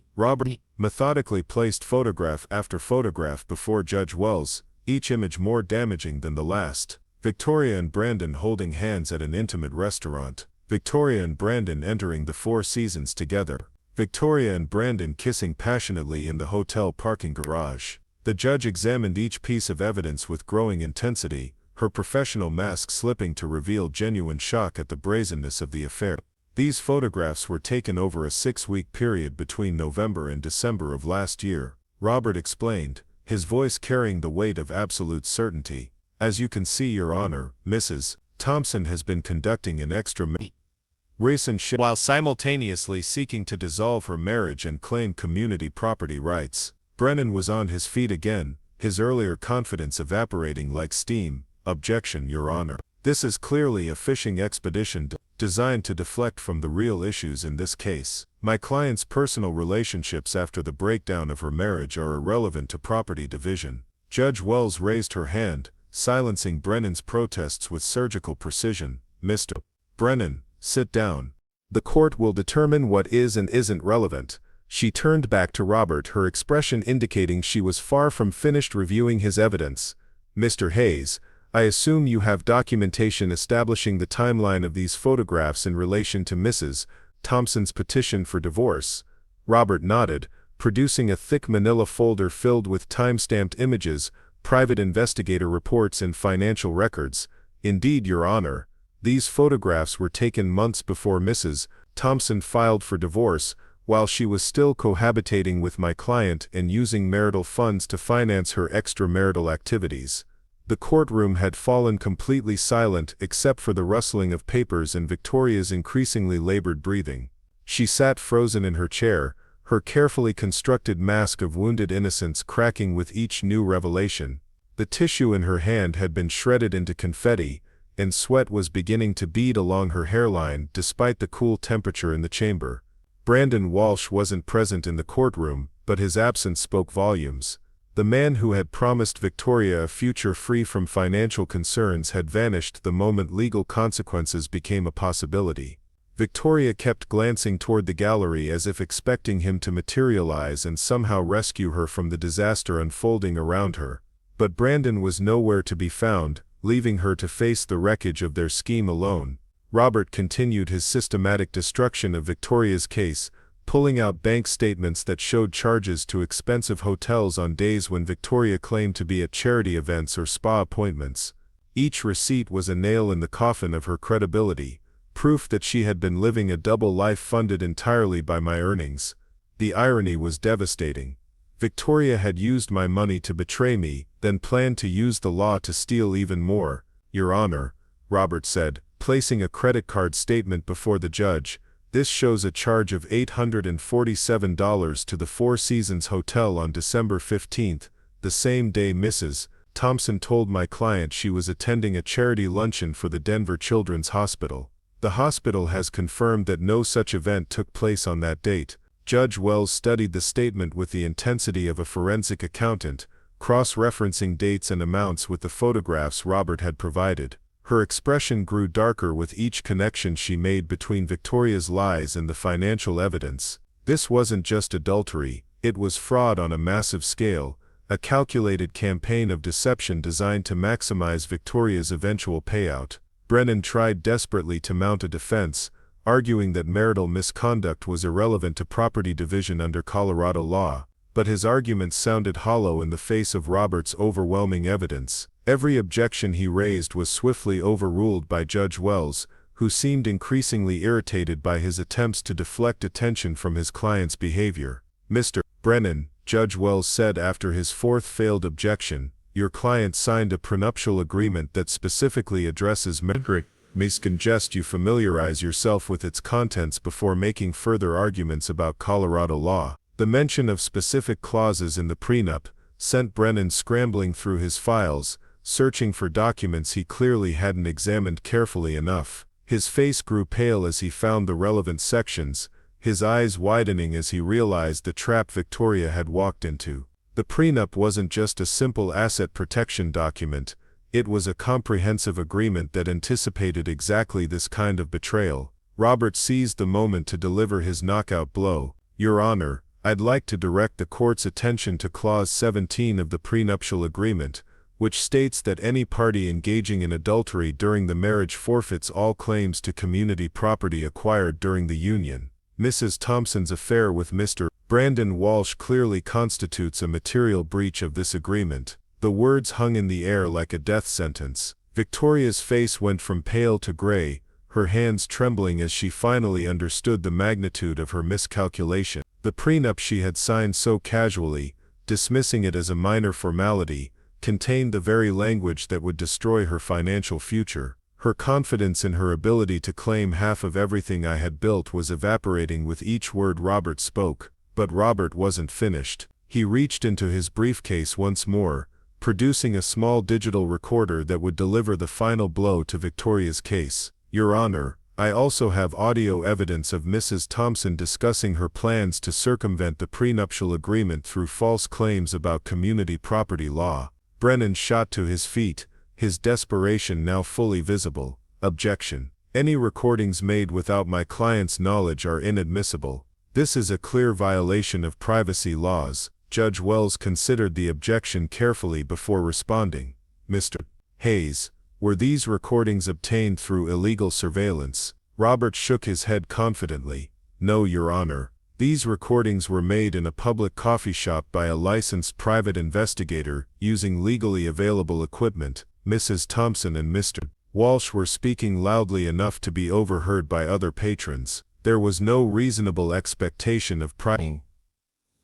methodically placed photograph after photograph before Judge Wells, each image more damaging than the last. Victoria and Brandon holding hands at an intimate restaurant. Victoria and Brandon entering the Four Seasons together. Victoria and Brandon kissing passionately in the hotel parking garage. The judge examined each piece of evidence with growing intensity, her professional mask slipping to reveal genuine shock at the brazenness of the affair. These photographs were taken over a 6-week period between November and December of last year, Robert explained, his voice carrying the weight of absolute certainty. As you can see, Your Honor, Mrs. Thompson has been conducting an recent shift while simultaneously seeking to dissolve her marriage and claim community property rights. Brennan was on his feet again, his earlier confidence evaporating like steam. Objection, Your Honor. This is clearly a fishing expedition designed to deflect from the real issues in this case. My client's personal relationships after the breakdown of her marriage are irrelevant to property division. Judge Wells raised her hand, silencing Brennan's protests with surgical precision. Mr. Brennan, sit down. The court will determine what is and isn't relevant. She turned back to Robert, her expression indicating she was far from finished reviewing his evidence. Mr. Hayes, I assume you have documentation establishing the timeline of these photographs in relation to Mrs. Thompson's petition for divorce. Robert nodded, producing a thick manila folder filled with time-stamped images, Private investigator reports in financial records. Indeed, Your Honor. These photographs were taken months before Mrs. Thompson filed for divorce, while she was still cohabitating with my client and using marital funds to finance her extramarital activities. The courtroom had fallen completely silent except for the rustling of papers and Victoria's increasingly labored breathing. She sat frozen in her chair, her carefully constructed mask of wounded innocence cracking with each new revelation. The tissue in her hand had been shredded into confetti, and sweat was beginning to bead along her hairline despite the cool temperature in the chamber. Brandon Walsh wasn't present in the courtroom, but his absence spoke volumes. The man who had promised Victoria a future free from financial concerns had vanished the moment legal consequences became a possibility. Victoria kept glancing toward the gallery as if expecting him to materialize and somehow rescue her from the disaster unfolding around her. But Brandon was nowhere to be found, leaving her to face the wreckage of their scheme alone. Robert continued his systematic destruction of Victoria's case, pulling out bank statements that showed charges to expensive hotels on days when Victoria claimed to be at charity events or spa appointments. Each receipt was a nail in the coffin of her credibility, proof that she had been living a double life funded entirely by my earnings. The irony was devastating. Victoria had used my money to betray me, then planned to use the law to steal even more. Your Honor, Robert said, placing a credit card statement before the judge. This shows a charge of $847 to the Four Seasons Hotel on December 15, the same day Mrs. Thompson told my client she was attending a charity luncheon for the Denver Children's Hospital. The hospital has confirmed that no such event took place on that date. Judge Wells studied the statement with the intensity of a forensic accountant, cross-referencing dates and amounts with the photographs Robert had provided. Her expression grew darker with each connection she made between Victoria's lies and the financial evidence. This wasn't just adultery, it was fraud on a massive scale, a calculated campaign of deception designed to maximize Victoria's eventual payout. Brennan tried desperately to mount a defense, arguing that marital misconduct was irrelevant to property division under Colorado law, but his arguments sounded hollow in the face of Robert's overwhelming evidence. Every objection he raised was swiftly overruled by Judge Wells, who seemed increasingly irritated by his attempts to deflect attention from his client's behavior. Mr. Brennan, Judge Wells said after his fourth failed objection, your client signed a prenuptial agreement that specifically addresses marriage. May suggest you familiarize yourself with its contents before making further arguments about Colorado law. The mention of specific clauses in the prenup sent Brennan scrambling through his files, searching for documents he clearly hadn't examined carefully enough. His face grew pale as he found the relevant sections, his eyes widening as he realized the trap Victoria had walked into. The prenup wasn't just a simple asset protection document, it was a comprehensive agreement that anticipated exactly this kind of betrayal. Robert seized the moment to deliver his knockout blow. Your Honor, I'd like to direct the court's attention to Clause 17 of the prenuptial agreement, which states that any party engaging in adultery during the marriage forfeits all claims to community property acquired during the union. Mrs. Thompson's affair with Mr. Brandon Walsh clearly constitutes a material breach of this agreement. The words hung in the air like a death sentence. Victoria's face went from pale to gray, her hands trembling as she finally understood the magnitude of her miscalculation. The prenup she had signed so casually, dismissing it as a minor formality, contained the very language that would destroy her financial future. Her confidence in her ability to claim half of everything I had built was evaporating with each word Robert spoke. But Robert wasn't finished. He reached into his briefcase once more, producing a small digital recorder that would deliver the final blow to Victoria's case. Your Honor, I also have audio evidence of Mrs. Thompson discussing her plans to circumvent the prenuptial agreement through false claims about community property law. Brennan shot to his feet, his desperation now fully visible. Objection. Any recordings made without my client's knowledge are inadmissible. This is a clear violation of privacy laws. Judge Wells considered the objection carefully before responding. Mr. Hayes, were these recordings obtained through illegal surveillance? Robert shook his head confidently. No, Your Honor. These recordings were made in a public coffee shop by a licensed private investigator using legally available equipment. Mrs. Thompson and Mr. Walsh were speaking loudly enough to be overheard by other patrons. There was no reasonable expectation of privacy.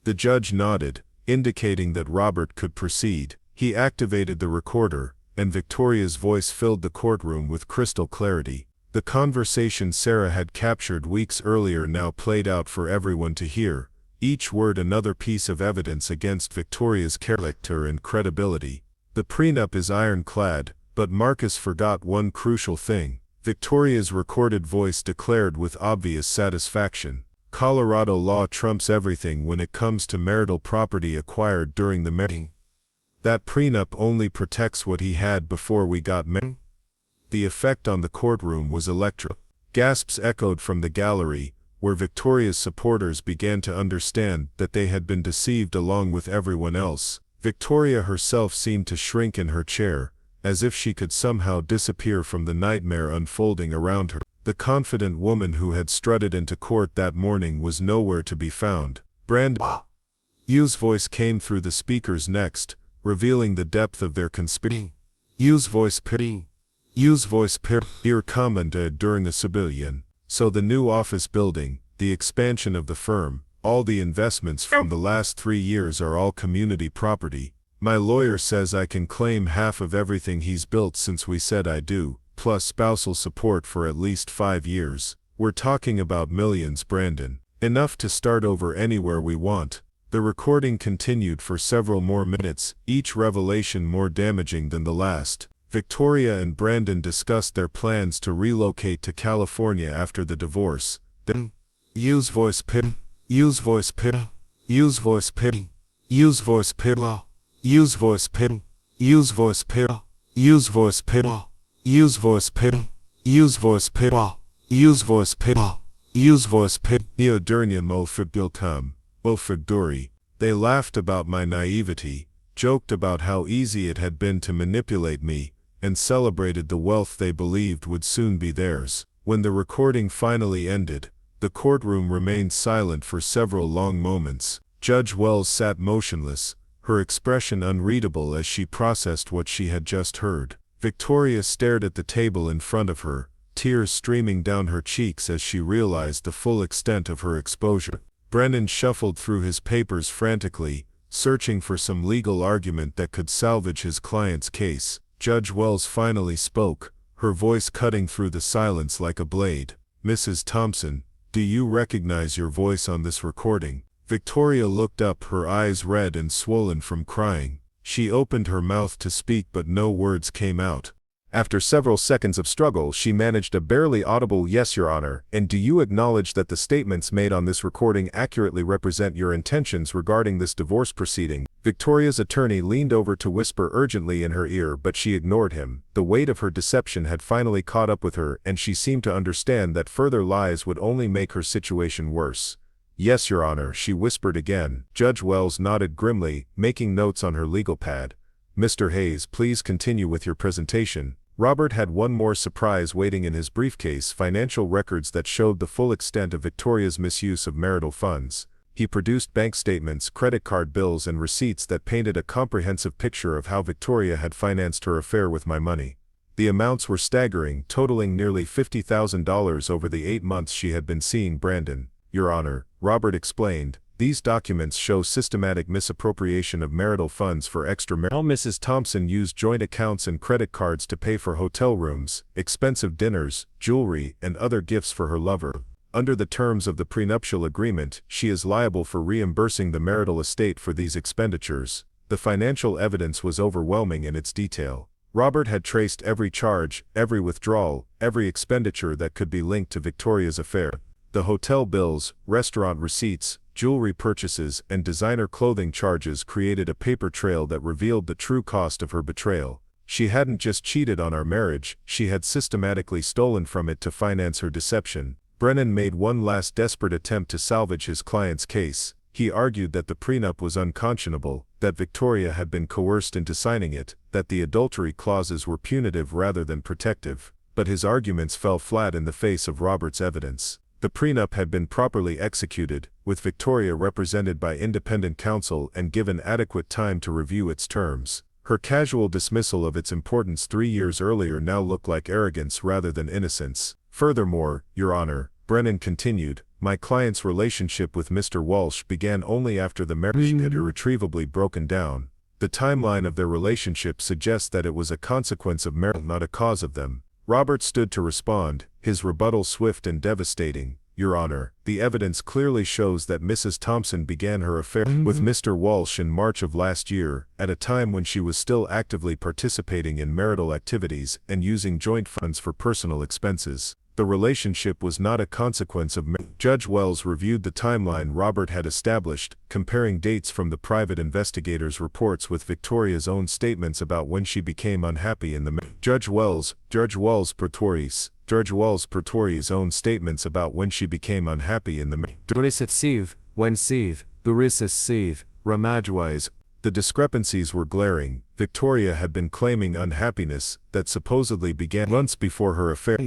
The judge nodded, indicating that Robert could proceed. He activated the recorder, and Victoria's voice filled the courtroom with crystal clarity. The conversation Sarah had captured weeks earlier now played out for everyone to hear, each word another piece of evidence against Victoria's character and credibility. The prenup is ironclad, but Marcus forgot one crucial thing. Victoria's recorded voice declared with obvious satisfaction, "Colorado law trumps everything when it comes to marital property acquired during the marriage. That prenup only protects what he had before we got married." The effect on the courtroom was electric. Gasps echoed from the gallery, where Victoria's supporters began to understand that they had been deceived along with everyone else. Victoria herself seemed to shrink in her chair, as if she could somehow disappear from the nightmare unfolding around her. The confident woman who had strutted into court that morning was nowhere to be found. Yu's voice came through the speakers next, revealing the depth of their conspiracy. Yu's voice here commented during the civilian. So the new office building, the expansion of the firm, all the investments from the last 3 years are all community property. My lawyer says I can claim half of everything he's built since we said I do, plus spousal support for at least 5 years. We're talking about millions, Brandon. Enough to start over anywhere we want. The recording continued for several more minutes, each revelation more damaging than the last. Victoria and Brandon discussed their plans to relocate to California after the divorce. Then, Yu's voice pit. Yu's voice pit. Yu's voice pit. Yu's voice pit. Yu's voice pit. Yu's voice pit. Yu's voice pit. Yu's voice pit. Yu's voice pit. Yu's voice pit. Yu's voice pit. Neodurnia Mulfigdilcum. Mulfigduri. They laughed about my naivety, joked about how easy it had been to manipulate me, and celebrated the wealth they believed would soon be theirs. When the recording finally ended, the courtroom remained silent for several long moments. Judge Wells sat motionless, her expression unreadable as she processed what she had just heard. Victoria stared at the table in front of her, tears streaming down her cheeks as she realized the full extent of her exposure. Brennan shuffled through his papers frantically, searching for some legal argument that could salvage his client's case. Judge Wells finally spoke, her voice cutting through the silence like a blade. "Mrs. Thompson, do you recognize your voice on this recording?" Victoria looked up, her eyes red and swollen from crying. She opened her mouth to speak but no words came out. After several seconds of struggle, she managed a barely audible "Yes, Your Honor." "And do you acknowledge that the statements made on this recording accurately represent your intentions regarding this divorce proceeding?" Victoria's attorney leaned over to whisper urgently in her ear, but she ignored him. The weight of her deception had finally caught up with her, and she seemed to understand that further lies would only make her situation worse. "Yes, Your Honor," she whispered again. Judge Wells nodded grimly, making notes on her legal pad. "Mr. Hayes, please continue with your presentation." Robert had one more surprise waiting in his briefcase: financial records that showed the full extent of Victoria's misuse of marital funds. He produced bank statements, credit card bills, and receipts that painted a comprehensive picture of how Victoria had financed her affair with my money. The amounts were staggering, totaling nearly $50,000 over the 8 months she had been seeing Brandon. "Your Honor," Robert explained, "these documents show systematic misappropriation of marital funds for extramarital." Mrs. Thompson used joint accounts and credit cards to pay for hotel rooms, expensive dinners, jewelry, and other gifts for her lover. Under the terms of the prenuptial agreement, she is liable for reimbursing the marital estate for these expenditures. The financial evidence was overwhelming in its detail. Robert had traced every charge, every withdrawal, every expenditure that could be linked to Victoria's affair. The hotel bills, restaurant receipts, jewelry purchases, and designer clothing charges created a paper trail that revealed the true cost of her betrayal. She hadn't just cheated on our marriage, she had systematically stolen from it to finance her deception. Brennan made one last desperate attempt to salvage his client's case. He argued that the prenup was unconscionable, that Victoria had been coerced into signing it, that the adultery clauses were punitive rather than protective. But his arguments fell flat in the face of Robert's evidence. The prenup had been properly executed, with Victoria represented by independent counsel and given adequate time to review its terms. Her casual dismissal of its importance 3 years earlier now looked like arrogance rather than innocence. Furthermore, Your Honor, Brennan continued, my client's relationship with Mr. Walsh began only after the marriage had irretrievably broken down. The timeline of their relationship suggests that it was a consequence of marriage, not a cause of them. Robert stood to respond, his rebuttal swift and devastating. Your Honor, the evidence clearly shows that Mrs. Thompson began her affair with Mr. Walsh in March of last year, at a time when she was still actively participating in marital activities and using joint funds for personal expenses. The relationship was not a consequence of marriage. Judge Wells reviewed the timeline Robert had established, comparing dates from the private investigator's reports with Victoria's own statements about when she became unhappy in the marriage. Judge Wells Pretori's own statements about when she became unhappy in the marriage. The discrepancies were glaring. Victoria had been claiming unhappiness that supposedly began months before her affair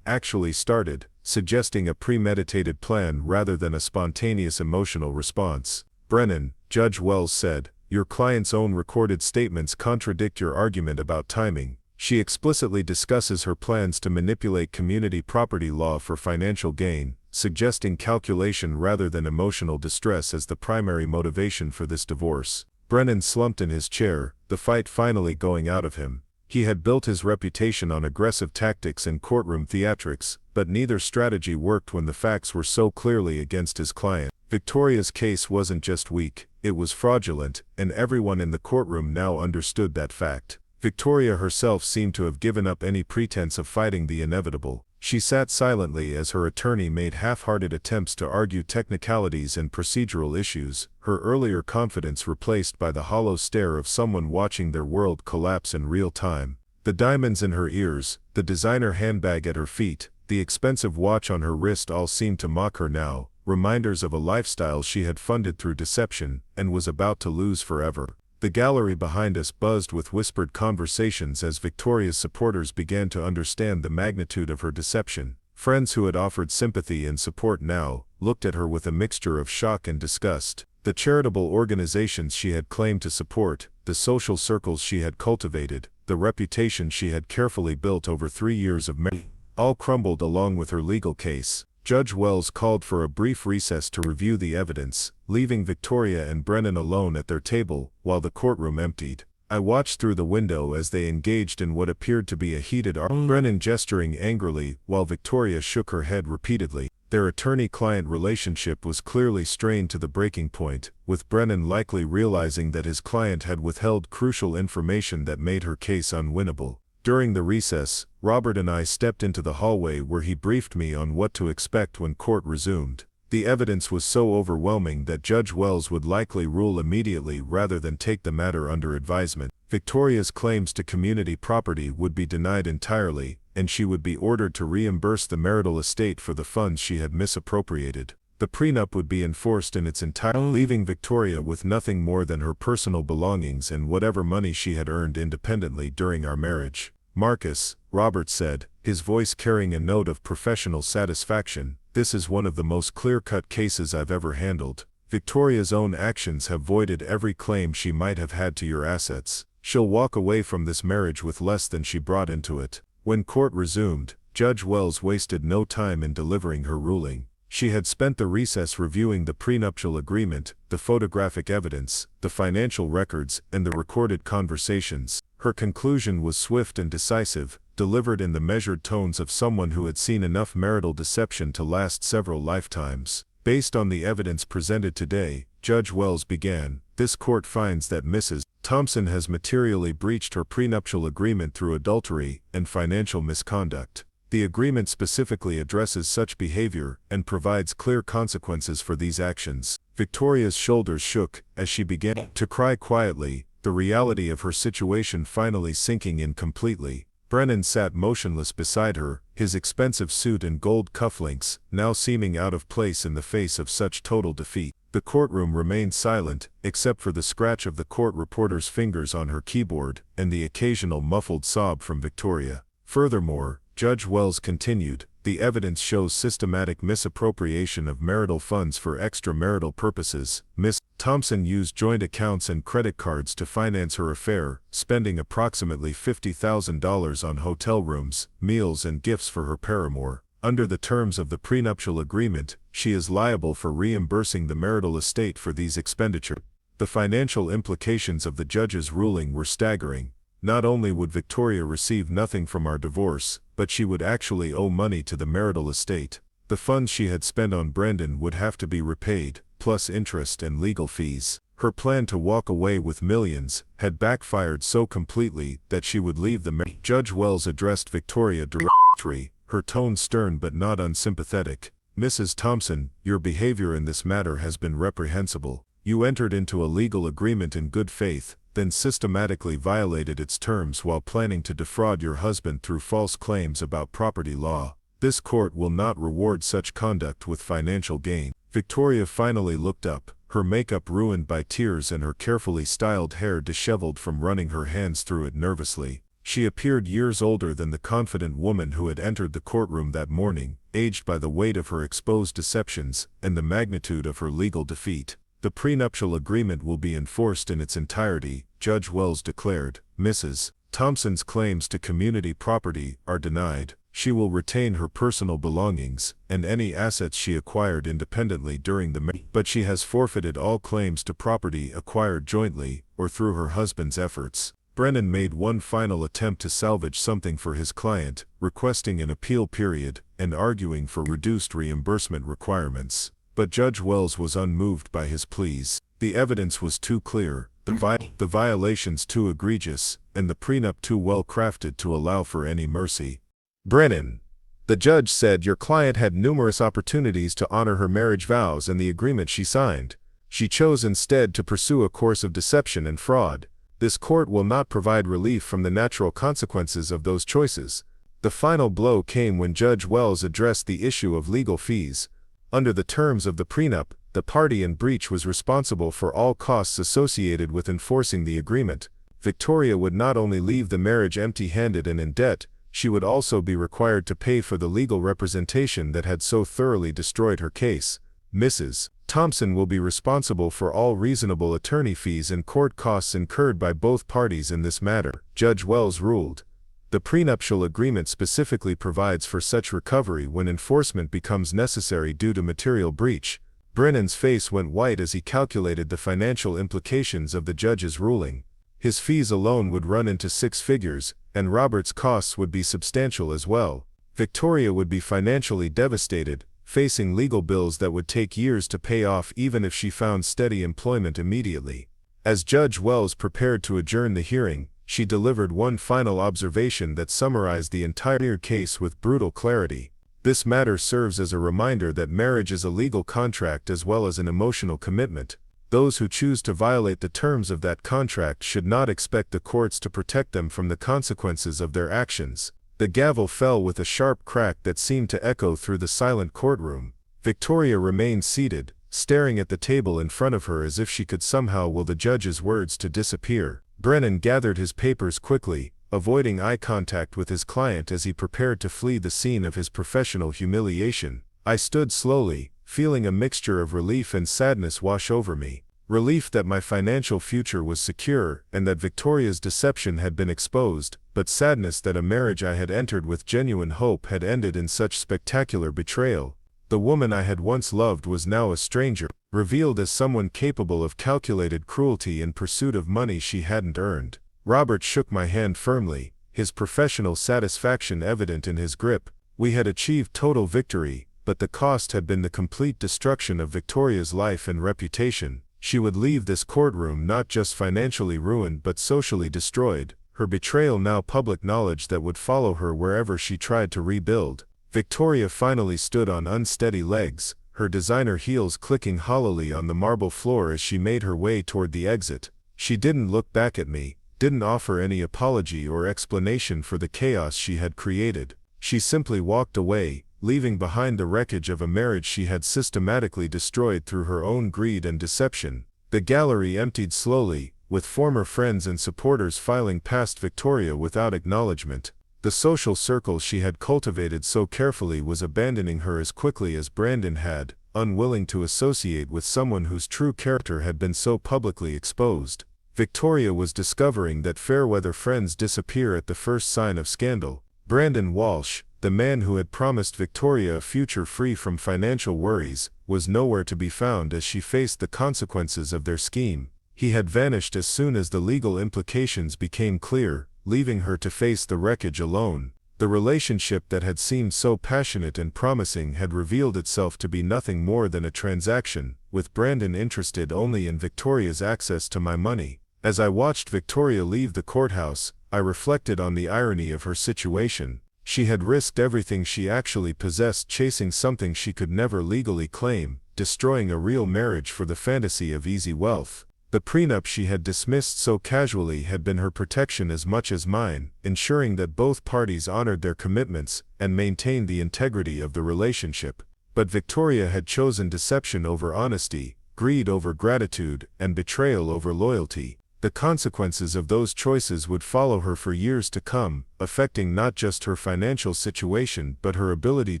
actually started, suggesting a premeditated plan rather than a spontaneous emotional response. Brennan, Judge Wells said, your client's own recorded statements contradict your argument about timing. She explicitly discusses her plans to manipulate community property law for financial gain, suggesting calculation rather than emotional distress as the primary motivation for this divorce. Brennan slumped in his chair, the fight finally going out of him. He had built his reputation on aggressive tactics and courtroom theatrics, but neither strategy worked when the facts were so clearly against his client. Victoria's case wasn't just weak, it was fraudulent, and everyone in the courtroom now understood that fact. Victoria herself seemed to have given up any pretense of fighting the inevitable. She sat silently as her attorney made half-hearted attempts to argue technicalities and procedural issues, her earlier confidence replaced by the hollow stare of someone watching their world collapse in real time. The diamonds in her ears, the designer handbag at her feet, the expensive watch on her wrist all seemed to mock her now, reminders of a lifestyle she had funded through deception and was about to lose forever. The gallery behind us buzzed with whispered conversations as Victoria's supporters began to understand the magnitude of her deception. Friends who had offered sympathy and support now looked at her with a mixture of shock and disgust. The charitable organizations she had claimed to support, the social circles she had cultivated, the reputation she had carefully built over 3 years of marriage, all crumbled along with her legal case. Judge Wells called for a brief recess to review the evidence, leaving Victoria and Brennan alone at their table, while the courtroom emptied. I watched through the window as they engaged in what appeared to be a heated argument, Brennan gesturing angrily, while Victoria shook her head repeatedly. Their attorney-client relationship was clearly strained to the breaking point, with Brennan likely realizing that his client had withheld crucial information that made her case unwinnable. During the recess, Robert and I stepped into the hallway where he briefed me on what to expect when court resumed. The evidence was so overwhelming that Judge Wells would likely rule immediately rather than take the matter under advisement. Victoria's claims to community property would be denied entirely, and she would be ordered to reimburse the marital estate for the funds she had misappropriated. The prenup would be enforced in its entirety, leaving Victoria with nothing more than her personal belongings and whatever money she had earned independently during our marriage. Marcus, Robert said, his voice carrying a note of professional satisfaction, this is one of the most clear-cut cases I've ever handled. Victoria's own actions have voided every claim she might have had to your assets. She'll walk away from this marriage with less than she brought into it. When court resumed, Judge Wells wasted no time in delivering her ruling. She had spent the recess reviewing the prenuptial agreement, the photographic evidence, the financial records, and the recorded conversations. Her conclusion was swift and decisive, delivered in the measured tones of someone who had seen enough marital deception to last several lifetimes. Based on the evidence presented today, Judge Wells began, this court finds that Mrs. Thompson has materially breached her prenuptial agreement through adultery and financial misconduct. The agreement specifically addresses such behavior and provides clear consequences for these actions. Victoria's shoulders shook as she began to cry quietly, the reality of her situation finally sinking in completely. Brennan sat motionless beside her, his expensive suit and gold cufflinks now seeming out of place in the face of such total defeat. The courtroom remained silent, except for the scratch of the court reporter's fingers on her keyboard and the occasional muffled sob from Victoria. Furthermore, Judge Wells continued, The evidence shows systematic misappropriation of marital funds for extramarital purposes. Miss Thompson used joint accounts and credit cards to finance her affair, spending approximately $50,000 on hotel rooms, meals and gifts for her paramour. Under the terms of the prenuptial agreement, she is liable for reimbursing the marital estate for these expenditures. The financial implications of the judge's ruling were staggering. Not only would Victoria receive nothing from our divorce, but she would actually owe money to the marital estate. The funds she had spent on Brendan would have to be repaid, plus interest and legal fees. Her plan to walk away with millions had backfired so completely that she would leave the marriage. Judge Wells addressed Victoria directly, her tone stern but not unsympathetic. Mrs. Thompson, your behavior in this matter has been reprehensible. You entered into a legal agreement in good faith, then systematically violated its terms while planning to defraud your husband through false claims about property law. This court will not reward such conduct with financial gain. Victoria finally looked up, her makeup ruined by tears and her carefully styled hair disheveled from running her hands through it nervously. She appeared years older than the confident woman who had entered the courtroom that morning, aged by the weight of her exposed deceptions and the magnitude of her legal defeat. The prenuptial agreement will be enforced in its entirety, Judge Wells declared. Mrs. Thompson's claims to community property are denied. She will retain her personal belongings and any assets she acquired independently during the marriage, but she has forfeited all claims to property acquired jointly or through her husband's efforts. Brennan made one final attempt to salvage something for his client, requesting an appeal period and arguing for reduced reimbursement requirements. But Judge Wells was unmoved by his pleas. The evidence was too clear, the violations too egregious, and the prenup too well crafted to allow for any mercy. Brennan, the judge said your client had numerous opportunities to honor her marriage vows and the agreement she signed. She chose instead to pursue a course of deception and fraud. This court will not provide relief from the natural consequences of those choices. The final blow came when Judge Wells addressed the issue of legal fees. Under the terms of the prenup, the party in breach was responsible for all costs associated with enforcing the agreement. Victoria would not only leave the marriage empty-handed and in debt, she would also be required to pay for the legal representation that had so thoroughly destroyed her case. Mrs. Thompson will be responsible for all reasonable attorney fees and court costs incurred by both parties in this matter, Judge Wells ruled. The prenuptial agreement specifically provides for such recovery when enforcement becomes necessary due to material breach. Brennan's face went white as he calculated the financial implications of the judge's ruling. His fees alone would run into six figures, and Robert's costs would be substantial as well. Victoria would be financially devastated, facing legal bills that would take years to pay off even if she found steady employment immediately. As Judge Wells prepared to adjourn the hearing, she delivered one final observation that summarized the entire case with brutal clarity. This matter serves as a reminder that marriage is a legal contract as well as an emotional commitment. Those who choose to violate the terms of that contract should not expect the courts to protect them from the consequences of their actions. The gavel fell with a sharp crack that seemed to echo through the silent courtroom. Victoria remained seated, staring at the table in front of her as if she could somehow will the judge's words to disappear. Brennan gathered his papers quickly, avoiding eye contact with his client as he prepared to flee the scene of his professional humiliation. I stood slowly, feeling a mixture of relief and sadness wash over me. Relief that my financial future was secure and that Victoria's deception had been exposed, but sadness that a marriage I had entered with genuine hope had ended in such spectacular betrayal. The woman I had once loved was now a stranger, revealed as someone capable of calculated cruelty in pursuit of money she hadn't earned. Robert shook my hand firmly, his professional satisfaction evident in his grip. We had achieved total victory, but the cost had been the complete destruction of Victoria's life and reputation. She would leave this courtroom not just financially ruined but socially destroyed, her betrayal now public knowledge that would follow her wherever she tried to rebuild. Victoria finally stood on unsteady legs, her designer heels clicking hollowly on the marble floor as she made her way toward the exit. She didn't look back at me, didn't offer any apology or explanation for the chaos she had created. She simply walked away, leaving behind the wreckage of a marriage she had systematically destroyed through her own greed and deception. The gallery emptied slowly, with former friends and supporters filing past Victoria without acknowledgement. The social circle she had cultivated so carefully was abandoning her as quickly as Brandon had, unwilling to associate with someone whose true character had been so publicly exposed. Victoria was discovering that fair-weather friends disappear at the first sign of scandal. Brandon Walsh, the man who had promised Victoria a future free from financial worries, was nowhere to be found as she faced the consequences of their scheme. He had vanished as soon as the legal implications became clear, leaving her to face the wreckage alone. The relationship that had seemed so passionate and promising had revealed itself to be nothing more than a transaction, with Brandon interested only in Victoria's access to my money. As I watched Victoria leave the courthouse, I reflected on the irony of her situation. She had risked everything she actually possessed chasing something she could never legally claim, destroying a real marriage for the fantasy of easy wealth. The prenup she had dismissed so casually had been her protection as much as mine, ensuring that both parties honored their commitments and maintained the integrity of the relationship. But Victoria had chosen deception over honesty, greed over gratitude, and betrayal over loyalty. The consequences of those choices would follow her for years to come, affecting not just her financial situation but her ability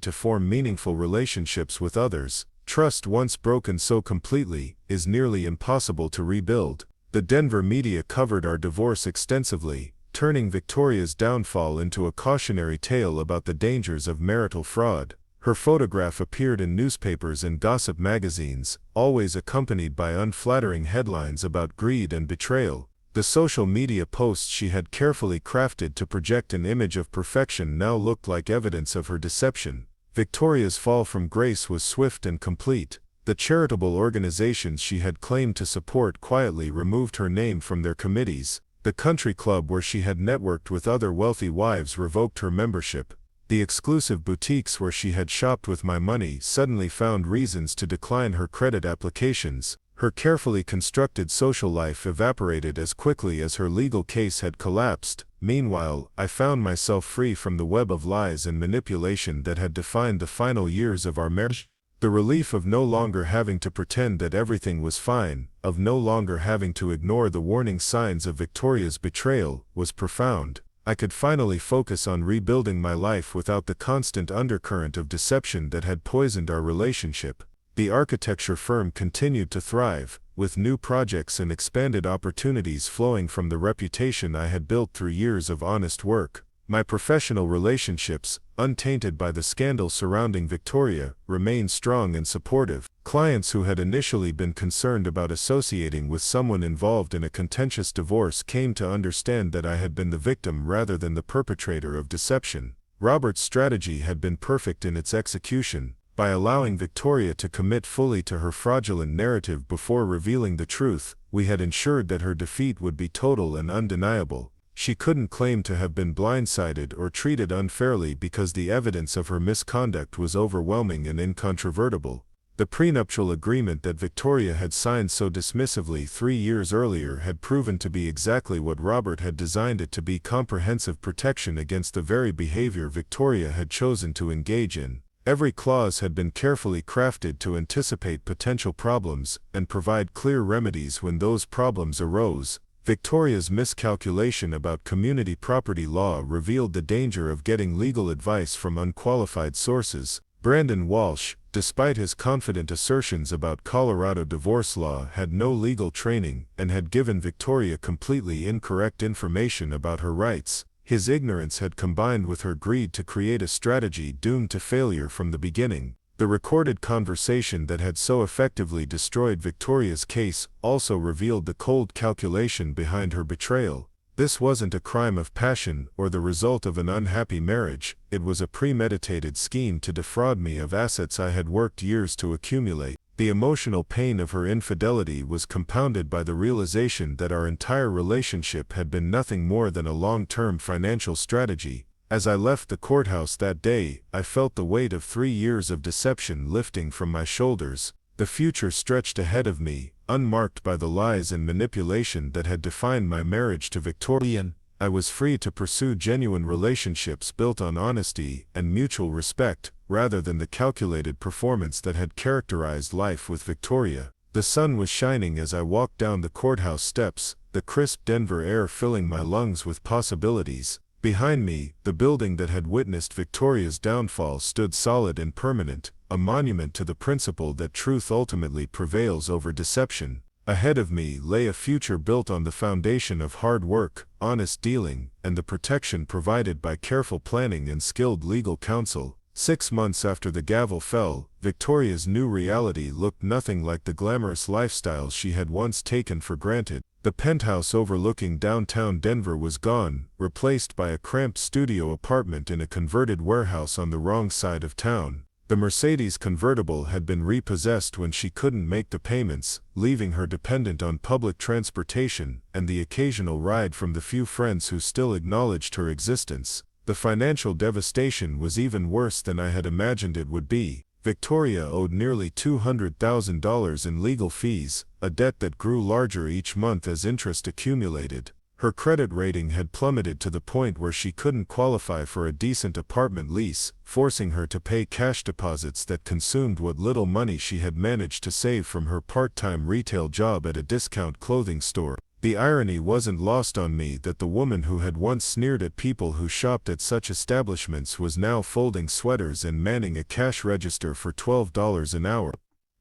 to form meaningful relationships with others. Trust once broken so completely is nearly impossible to rebuild. The Denver media covered our divorce extensively, turning Victoria's downfall into a cautionary tale about the dangers of marital fraud. Her photograph appeared in newspapers and gossip magazines, always accompanied by unflattering headlines about greed and betrayal. The social media posts she had carefully crafted to project an image of perfection now looked like evidence of her deception. Victoria's fall from grace was swift and complete. The charitable organizations she had claimed to support quietly removed her name from their committees. The country club where she had networked with other wealthy wives revoked her membership. The exclusive boutiques where she had shopped with my money suddenly found reasons to decline her credit applications. Her carefully constructed social life evaporated as quickly as her legal case had collapsed. Meanwhile, I found myself free from the web of lies and manipulation that had defined the final years of our marriage. The relief of no longer having to pretend that everything was fine, of no longer having to ignore the warning signs of Victoria's betrayal, was profound. I could finally focus on rebuilding my life without the constant undercurrent of deception that had poisoned our relationship. The architecture firm continued to thrive, with new projects and expanded opportunities flowing from the reputation I had built through years of honest work. My professional relationships, untainted by the scandal surrounding Victoria, remained strong and supportive. Clients who had initially been concerned about associating with someone involved in a contentious divorce came to understand that I had been the victim rather than the perpetrator of deception. Robert's strategy had been perfect in its execution. By allowing Victoria to commit fully to her fraudulent narrative before revealing the truth, we had ensured that her defeat would be total and undeniable. She couldn't claim to have been blindsided or treated unfairly because the evidence of her misconduct was overwhelming and incontrovertible. The prenuptial agreement that Victoria had signed so dismissively 3 years earlier had proven to be exactly what Robert had designed it to be: comprehensive protection against the very behavior Victoria had chosen to engage in. Every clause had been carefully crafted to anticipate potential problems and provide clear remedies when those problems arose. Victoria's miscalculation about community property law revealed the danger of getting legal advice from unqualified sources. Brandon Walsh, despite his confident assertions about Colorado divorce law, had no legal training and had given Victoria completely incorrect information about her rights. His ignorance had combined with her greed to create a strategy doomed to failure from the beginning. The recorded conversation that had so effectively destroyed Victoria's case also revealed the cold calculation behind her betrayal. This wasn't a crime of passion or the result of an unhappy marriage. It was a premeditated scheme to defraud me of assets I had worked years to accumulate. The emotional pain of her infidelity was compounded by the realization that our entire relationship had been nothing more than a long-term financial strategy. As I left the courthouse that day, I felt the weight of 3 years of deception lifting from my shoulders. The future stretched ahead of me, unmarked by the lies and manipulation that had defined my marriage to Victoria. I was free to pursue genuine relationships built on honesty and mutual respect, rather than the calculated performance that had characterized life with Victoria. The sun was shining as I walked down the courthouse steps, the crisp Denver air filling my lungs with possibilities. Behind me, the building that had witnessed Victoria's downfall stood solid and permanent, a monument to the principle that truth ultimately prevails over deception. Ahead of me lay a future built on the foundation of hard work, honest dealing, and the protection provided by careful planning and skilled legal counsel. 6 months after the gavel fell, Victoria's new reality looked nothing like the glamorous lifestyle she had once taken for granted. The penthouse overlooking downtown Denver was gone, replaced by a cramped studio apartment in a converted warehouse on the wrong side of town. The Mercedes convertible had been repossessed when she couldn't make the payments, leaving her dependent on public transportation and the occasional ride from the few friends who still acknowledged her existence. The financial devastation was even worse than I had imagined it would be. Victoria owed nearly $200,000 in legal fees, a debt that grew larger each month as interest accumulated. Her credit rating had plummeted to the point where she couldn't qualify for a decent apartment lease, forcing her to pay cash deposits that consumed what little money she had managed to save from her part-time retail job at a discount clothing store. The irony wasn't lost on me that the woman who had once sneered at people who shopped at such establishments was now folding sweaters and manning a cash register for $12 an hour.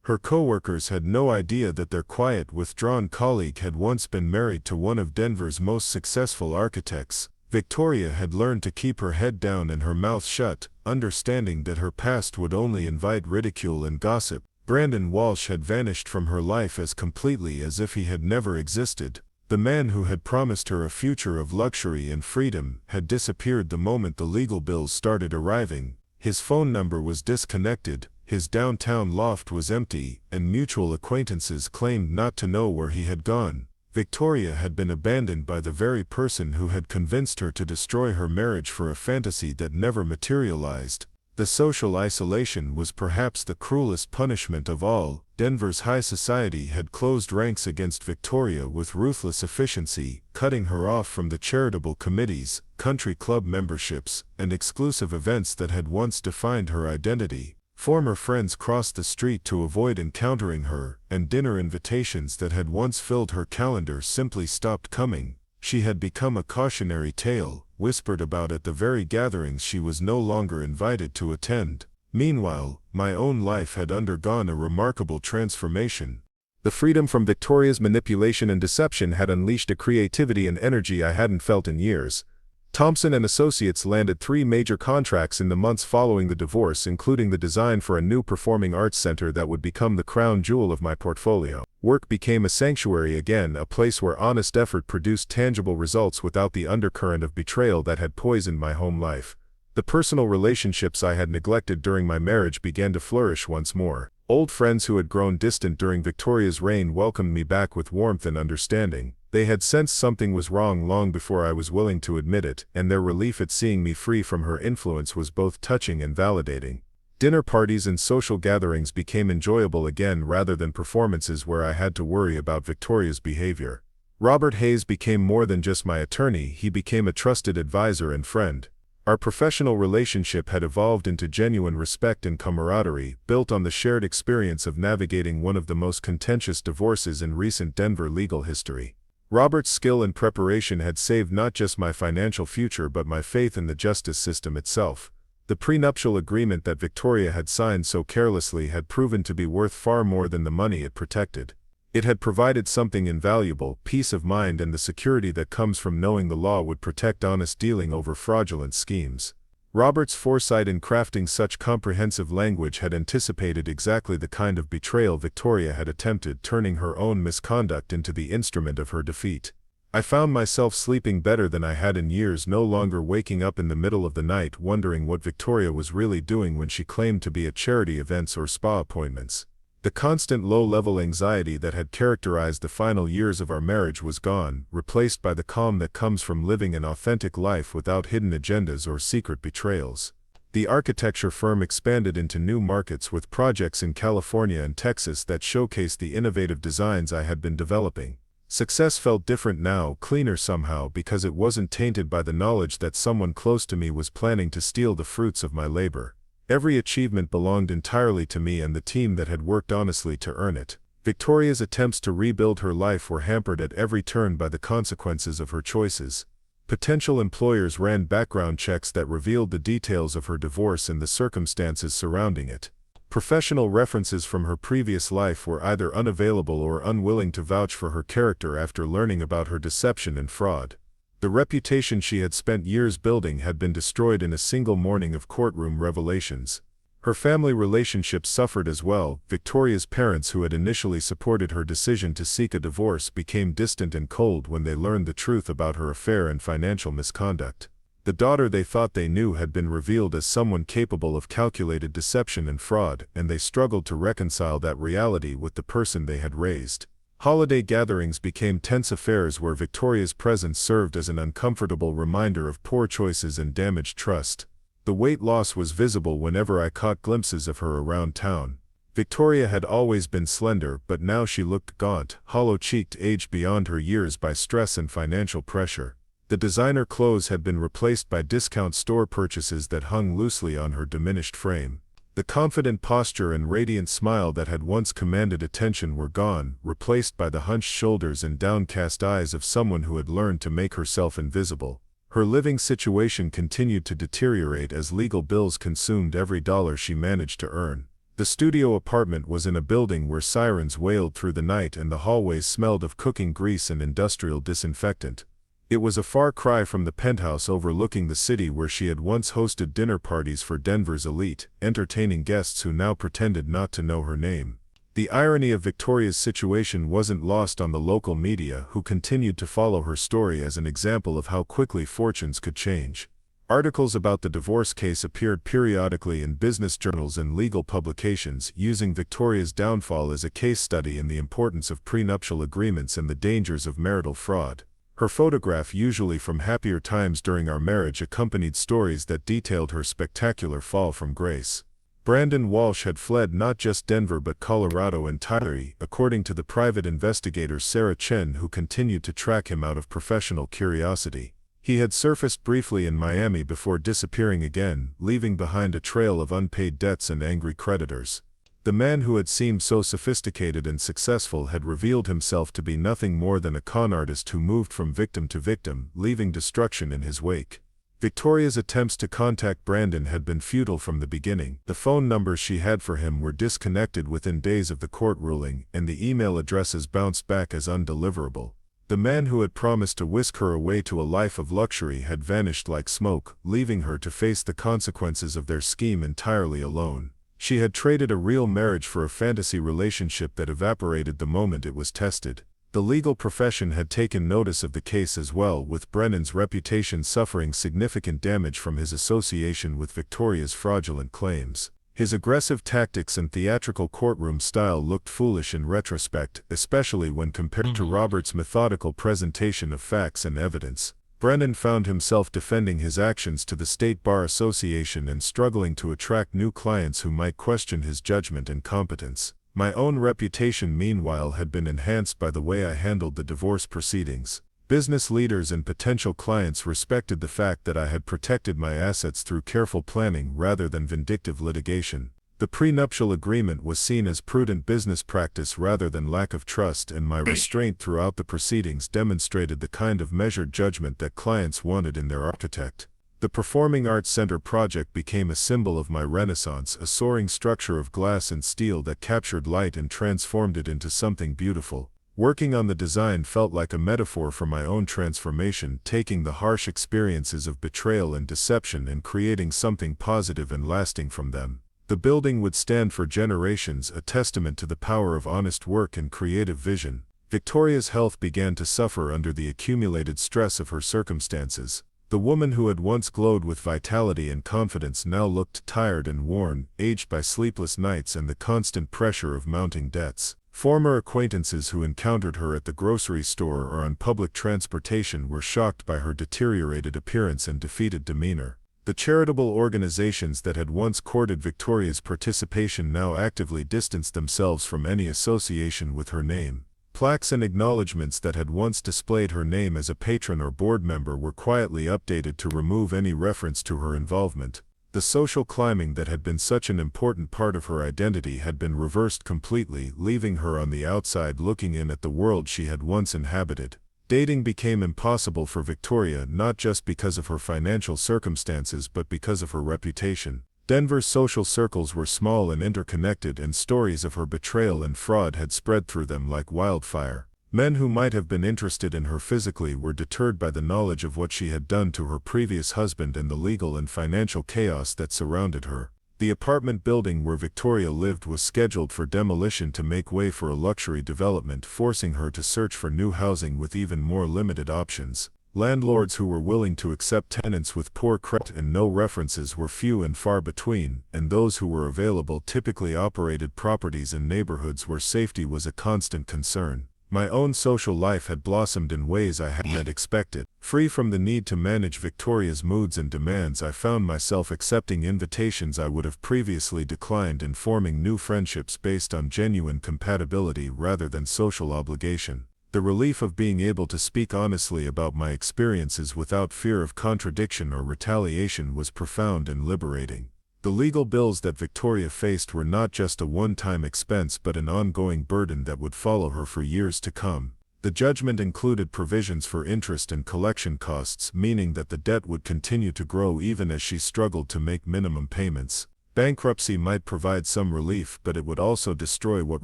Her coworkers had no idea that their quiet, withdrawn colleague had once been married to one of Denver's most successful architects. Victoria had learned to keep her head down and her mouth shut, understanding that her past would only invite ridicule and gossip. Brandon Walsh had vanished from her life as completely as if he had never existed. The man who had promised her a future of luxury and freedom had disappeared the moment the legal bills started arriving. His phone number was disconnected, his downtown loft was empty, and mutual acquaintances claimed not to know where he had gone. Victoria had been abandoned by the very person who had convinced her to destroy her marriage for a fantasy that never materialized. The social isolation was perhaps the cruelest punishment of all. Denver's high society had closed ranks against Victoria with ruthless efficiency, cutting her off from the charitable committees, country club memberships, and exclusive events that had once defined her identity. Former friends crossed the street to avoid encountering her, and dinner invitations that had once filled her calendar simply stopped coming. She had become a cautionary tale, whispered about at the very gatherings she was no longer invited to attend. Meanwhile, my own life had undergone a remarkable transformation. The freedom from Victoria's manipulation and deception had unleashed a creativity and energy I hadn't felt in years. Thompson Associates landed 3 major contracts in the months following the divorce, including the design for a new performing arts center that would become the crown jewel of my portfolio. Work became a sanctuary again, a place where honest effort produced tangible results without the undercurrent of betrayal that had poisoned my home life. The personal relationships I had neglected during my marriage began to flourish once more. Old friends who had grown distant during Victoria's reign welcomed me back with warmth and understanding. They had sensed something was wrong long before I was willing to admit it, and their relief at seeing me free from her influence was both touching and validating. Dinner parties and social gatherings became enjoyable again rather than performances where I had to worry about Victoria's behavior. Robert Hayes became more than just my attorney, he became a trusted advisor and friend. Our professional relationship had evolved into genuine respect and camaraderie, built on the shared experience of navigating one of the most contentious divorces in recent Denver legal history. Robert's skill and preparation had saved not just my financial future but my faith in the justice system itself. The prenuptial agreement that Victoria had signed so carelessly had proven to be worth far more than the money it protected. It had provided something invaluable, peace of mind and the security that comes from knowing the law would protect honest dealing over fraudulent schemes. Robert's foresight in crafting such comprehensive language had anticipated exactly the kind of betrayal Victoria had attempted, turning her own misconduct into the instrument of her defeat. I found myself sleeping better than I had in years, no longer waking up in the middle of the night wondering what Victoria was really doing when she claimed to be at charity events or spa appointments. The constant low-level anxiety that had characterized the final years of our marriage was gone, replaced by the calm that comes from living an authentic life without hidden agendas or secret betrayals. The architecture firm expanded into new markets with projects in California and Texas that showcased the innovative designs I had been developing. Success felt different now, cleaner somehow, because it wasn't tainted by the knowledge that someone close to me was planning to steal the fruits of my labor. Every achievement belonged entirely to me and the team that had worked honestly to earn it. Victoria's attempts to rebuild her life were hampered at every turn by the consequences of her choices. Potential employers ran background checks that revealed the details of her divorce and the circumstances surrounding it. Professional references from her previous life were either unavailable or unwilling to vouch for her character after learning about her deception and fraud. The reputation she had spent years building had been destroyed in a single morning of courtroom revelations. Her family relationships suffered as well. Victoria's parents, who had initially supported her decision to seek a divorce, became distant and cold when they learned the truth about her affair and financial misconduct. The daughter they thought they knew had been revealed as someone capable of calculated deception and fraud, and they struggled to reconcile that reality with the person they had raised. Holiday gatherings became tense affairs where Victoria's presence served as an uncomfortable reminder of poor choices and damaged trust. The weight loss was visible whenever I caught glimpses of her around town. Victoria had always been slender, but now she looked gaunt, hollow-cheeked, aged beyond her years by stress and financial pressure. The designer clothes had been replaced by discount store purchases that hung loosely on her diminished frame. The confident posture and radiant smile that had once commanded attention were gone, replaced by the hunched shoulders and downcast eyes of someone who had learned to make herself invisible. Her living situation continued to deteriorate as legal bills consumed every dollar she managed to earn. The studio apartment was in a building where sirens wailed through the night and the hallways smelled of cooking grease and industrial disinfectant. It was a far cry from the penthouse overlooking the city where she had once hosted dinner parties for Denver's elite, entertaining guests who now pretended not to know her name. The irony of Victoria's situation wasn't lost on the local media, who continued to follow her story as an example of how quickly fortunes could change. Articles about the divorce case appeared periodically in business journals and legal publications, using Victoria's downfall as a case study in the importance of prenuptial agreements and the dangers of marital fraud. Her photograph, usually from happier times during our marriage, accompanied stories that detailed her spectacular fall from grace. Brandon Walsh had fled not just Denver but Colorado entirely, according to the private investigator Sarah Chen, who continued to track him out of professional curiosity. He had surfaced briefly in Miami before disappearing again, leaving behind a trail of unpaid debts and angry creditors. The man who had seemed so sophisticated and successful had revealed himself to be nothing more than a con artist who moved from victim to victim, leaving destruction in his wake. Victoria's attempts to contact Brandon had been futile from the beginning. The phone numbers she had for him were disconnected within days of the court ruling, and the email addresses bounced back as undeliverable. The man who had promised to whisk her away to a life of luxury had vanished like smoke, leaving her to face the consequences of their scheme entirely alone. She had traded a real marriage for a fantasy relationship that evaporated the moment it was tested. The legal profession had taken notice of the case as well, with Brennan's reputation suffering significant damage from his association with Victoria's fraudulent claims. His aggressive tactics and theatrical courtroom style looked foolish in retrospect, especially when compared to Robert's methodical presentation of facts and evidence. Brennan found himself defending his actions to the State Bar Association and struggling to attract new clients who might question his judgment and competence. My own reputation, meanwhile, had been enhanced by the way I handled the divorce proceedings. Business leaders and potential clients respected the fact that I had protected my assets through careful planning rather than vindictive litigation. The prenuptial agreement was seen as prudent business practice rather than lack of trust, and my restraint throughout the proceedings demonstrated the kind of measured judgment that clients wanted in their architect. The Performing Arts Center project became a symbol of my renaissance, a soaring structure of glass and steel that captured light and transformed it into something beautiful. Working on the design felt like a metaphor for my own transformation, taking the harsh experiences of betrayal and deception and creating something positive and lasting from them. The building would stand for generations, a testament to the power of honest work and creative vision. Victoria's health began to suffer under the accumulated stress of her circumstances. The woman who had once glowed with vitality and confidence now looked tired and worn, aged by sleepless nights and the constant pressure of mounting debts. Former acquaintances who encountered her at the grocery store or on public transportation were shocked by her deteriorated appearance and defeated demeanor. The charitable organizations that had once courted Victoria's participation now actively distanced themselves from any association with her name. Plaques and acknowledgments that had once displayed her name as a patron or board member were quietly updated to remove any reference to her involvement. The social climbing that had been such an important part of her identity had been reversed completely, leaving her on the outside looking in at the world she had once inhabited. Dating became impossible for Victoria not just because of her financial circumstances but because of her reputation. Denver's social circles were small and interconnected, and stories of her betrayal and fraud had spread through them like wildfire. Men who might have been interested in her physically were deterred by the knowledge of what she had done to her previous husband and the legal and financial chaos that surrounded her. The apartment building where Victoria lived was scheduled for demolition to make way for a luxury development, forcing her to search for new housing with even more limited options. Landlords who were willing to accept tenants with poor credit and no references were few and far between, and those who were available typically operated properties in neighborhoods where safety was a constant concern. My own social life had blossomed in ways I hadn't expected. Free from the need to manage Victoria's moods and demands, I found myself accepting invitations I would have previously declined and forming new friendships based on genuine compatibility rather than social obligation. The relief of being able to speak honestly about my experiences without fear of contradiction or retaliation was profound and liberating. The legal bills that Victoria faced were not just a one-time expense but an ongoing burden that would follow her for years to come. The judgment included provisions for interest and collection costs, meaning that the debt would continue to grow even as she struggled to make minimum payments. Bankruptcy might provide some relief, but it would also destroy what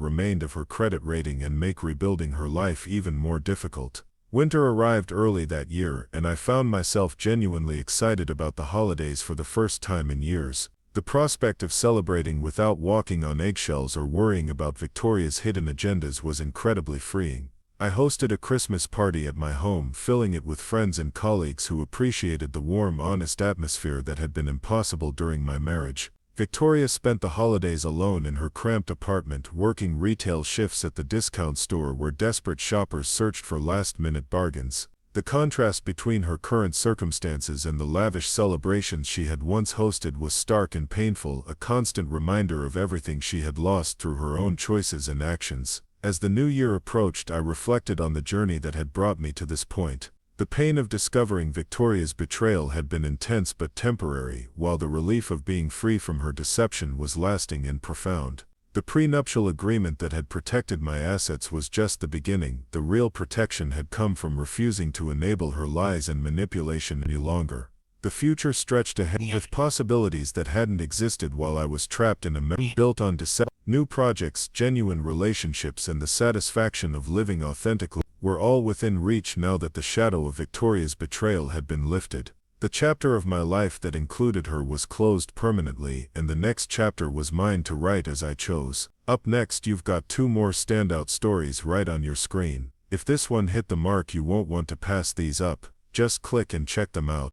remained of her credit rating and make rebuilding her life even more difficult. Winter arrived early that year, and I found myself genuinely excited about the holidays for the first time in years. The prospect of celebrating without walking on eggshells or worrying about Victoria's hidden agendas was incredibly freeing. I hosted a Christmas party at my home, filling it with friends and colleagues who appreciated the warm, honest atmosphere that had been impossible during my marriage. Victoria spent the holidays alone in her cramped apartment, working retail shifts at the discount store where desperate shoppers searched for last-minute bargains. The contrast between her current circumstances and the lavish celebrations she had once hosted was stark and painful, a constant reminder of everything she had lost through her own choices and actions. As the new year approached, I reflected on the journey that had brought me to this point. The pain of discovering Victoria's betrayal had been intense but temporary, while the relief of being free from her deception was lasting and profound. The prenuptial agreement that had protected my assets was just the beginning. The real protection had come from refusing to enable her lies and manipulation any longer. The future stretched ahead with possibilities that hadn't existed while I was trapped in a marriage built on deception. New projects, genuine relationships, and the satisfaction of living authentically were all within reach now that the shadow of Victoria's betrayal had been lifted. The chapter of my life that included her was closed permanently, and the next chapter was mine to write as I chose. Up next, you've got two more standout stories right on your screen. If this one hit the mark, you won't want to pass these up. Just click and check them out.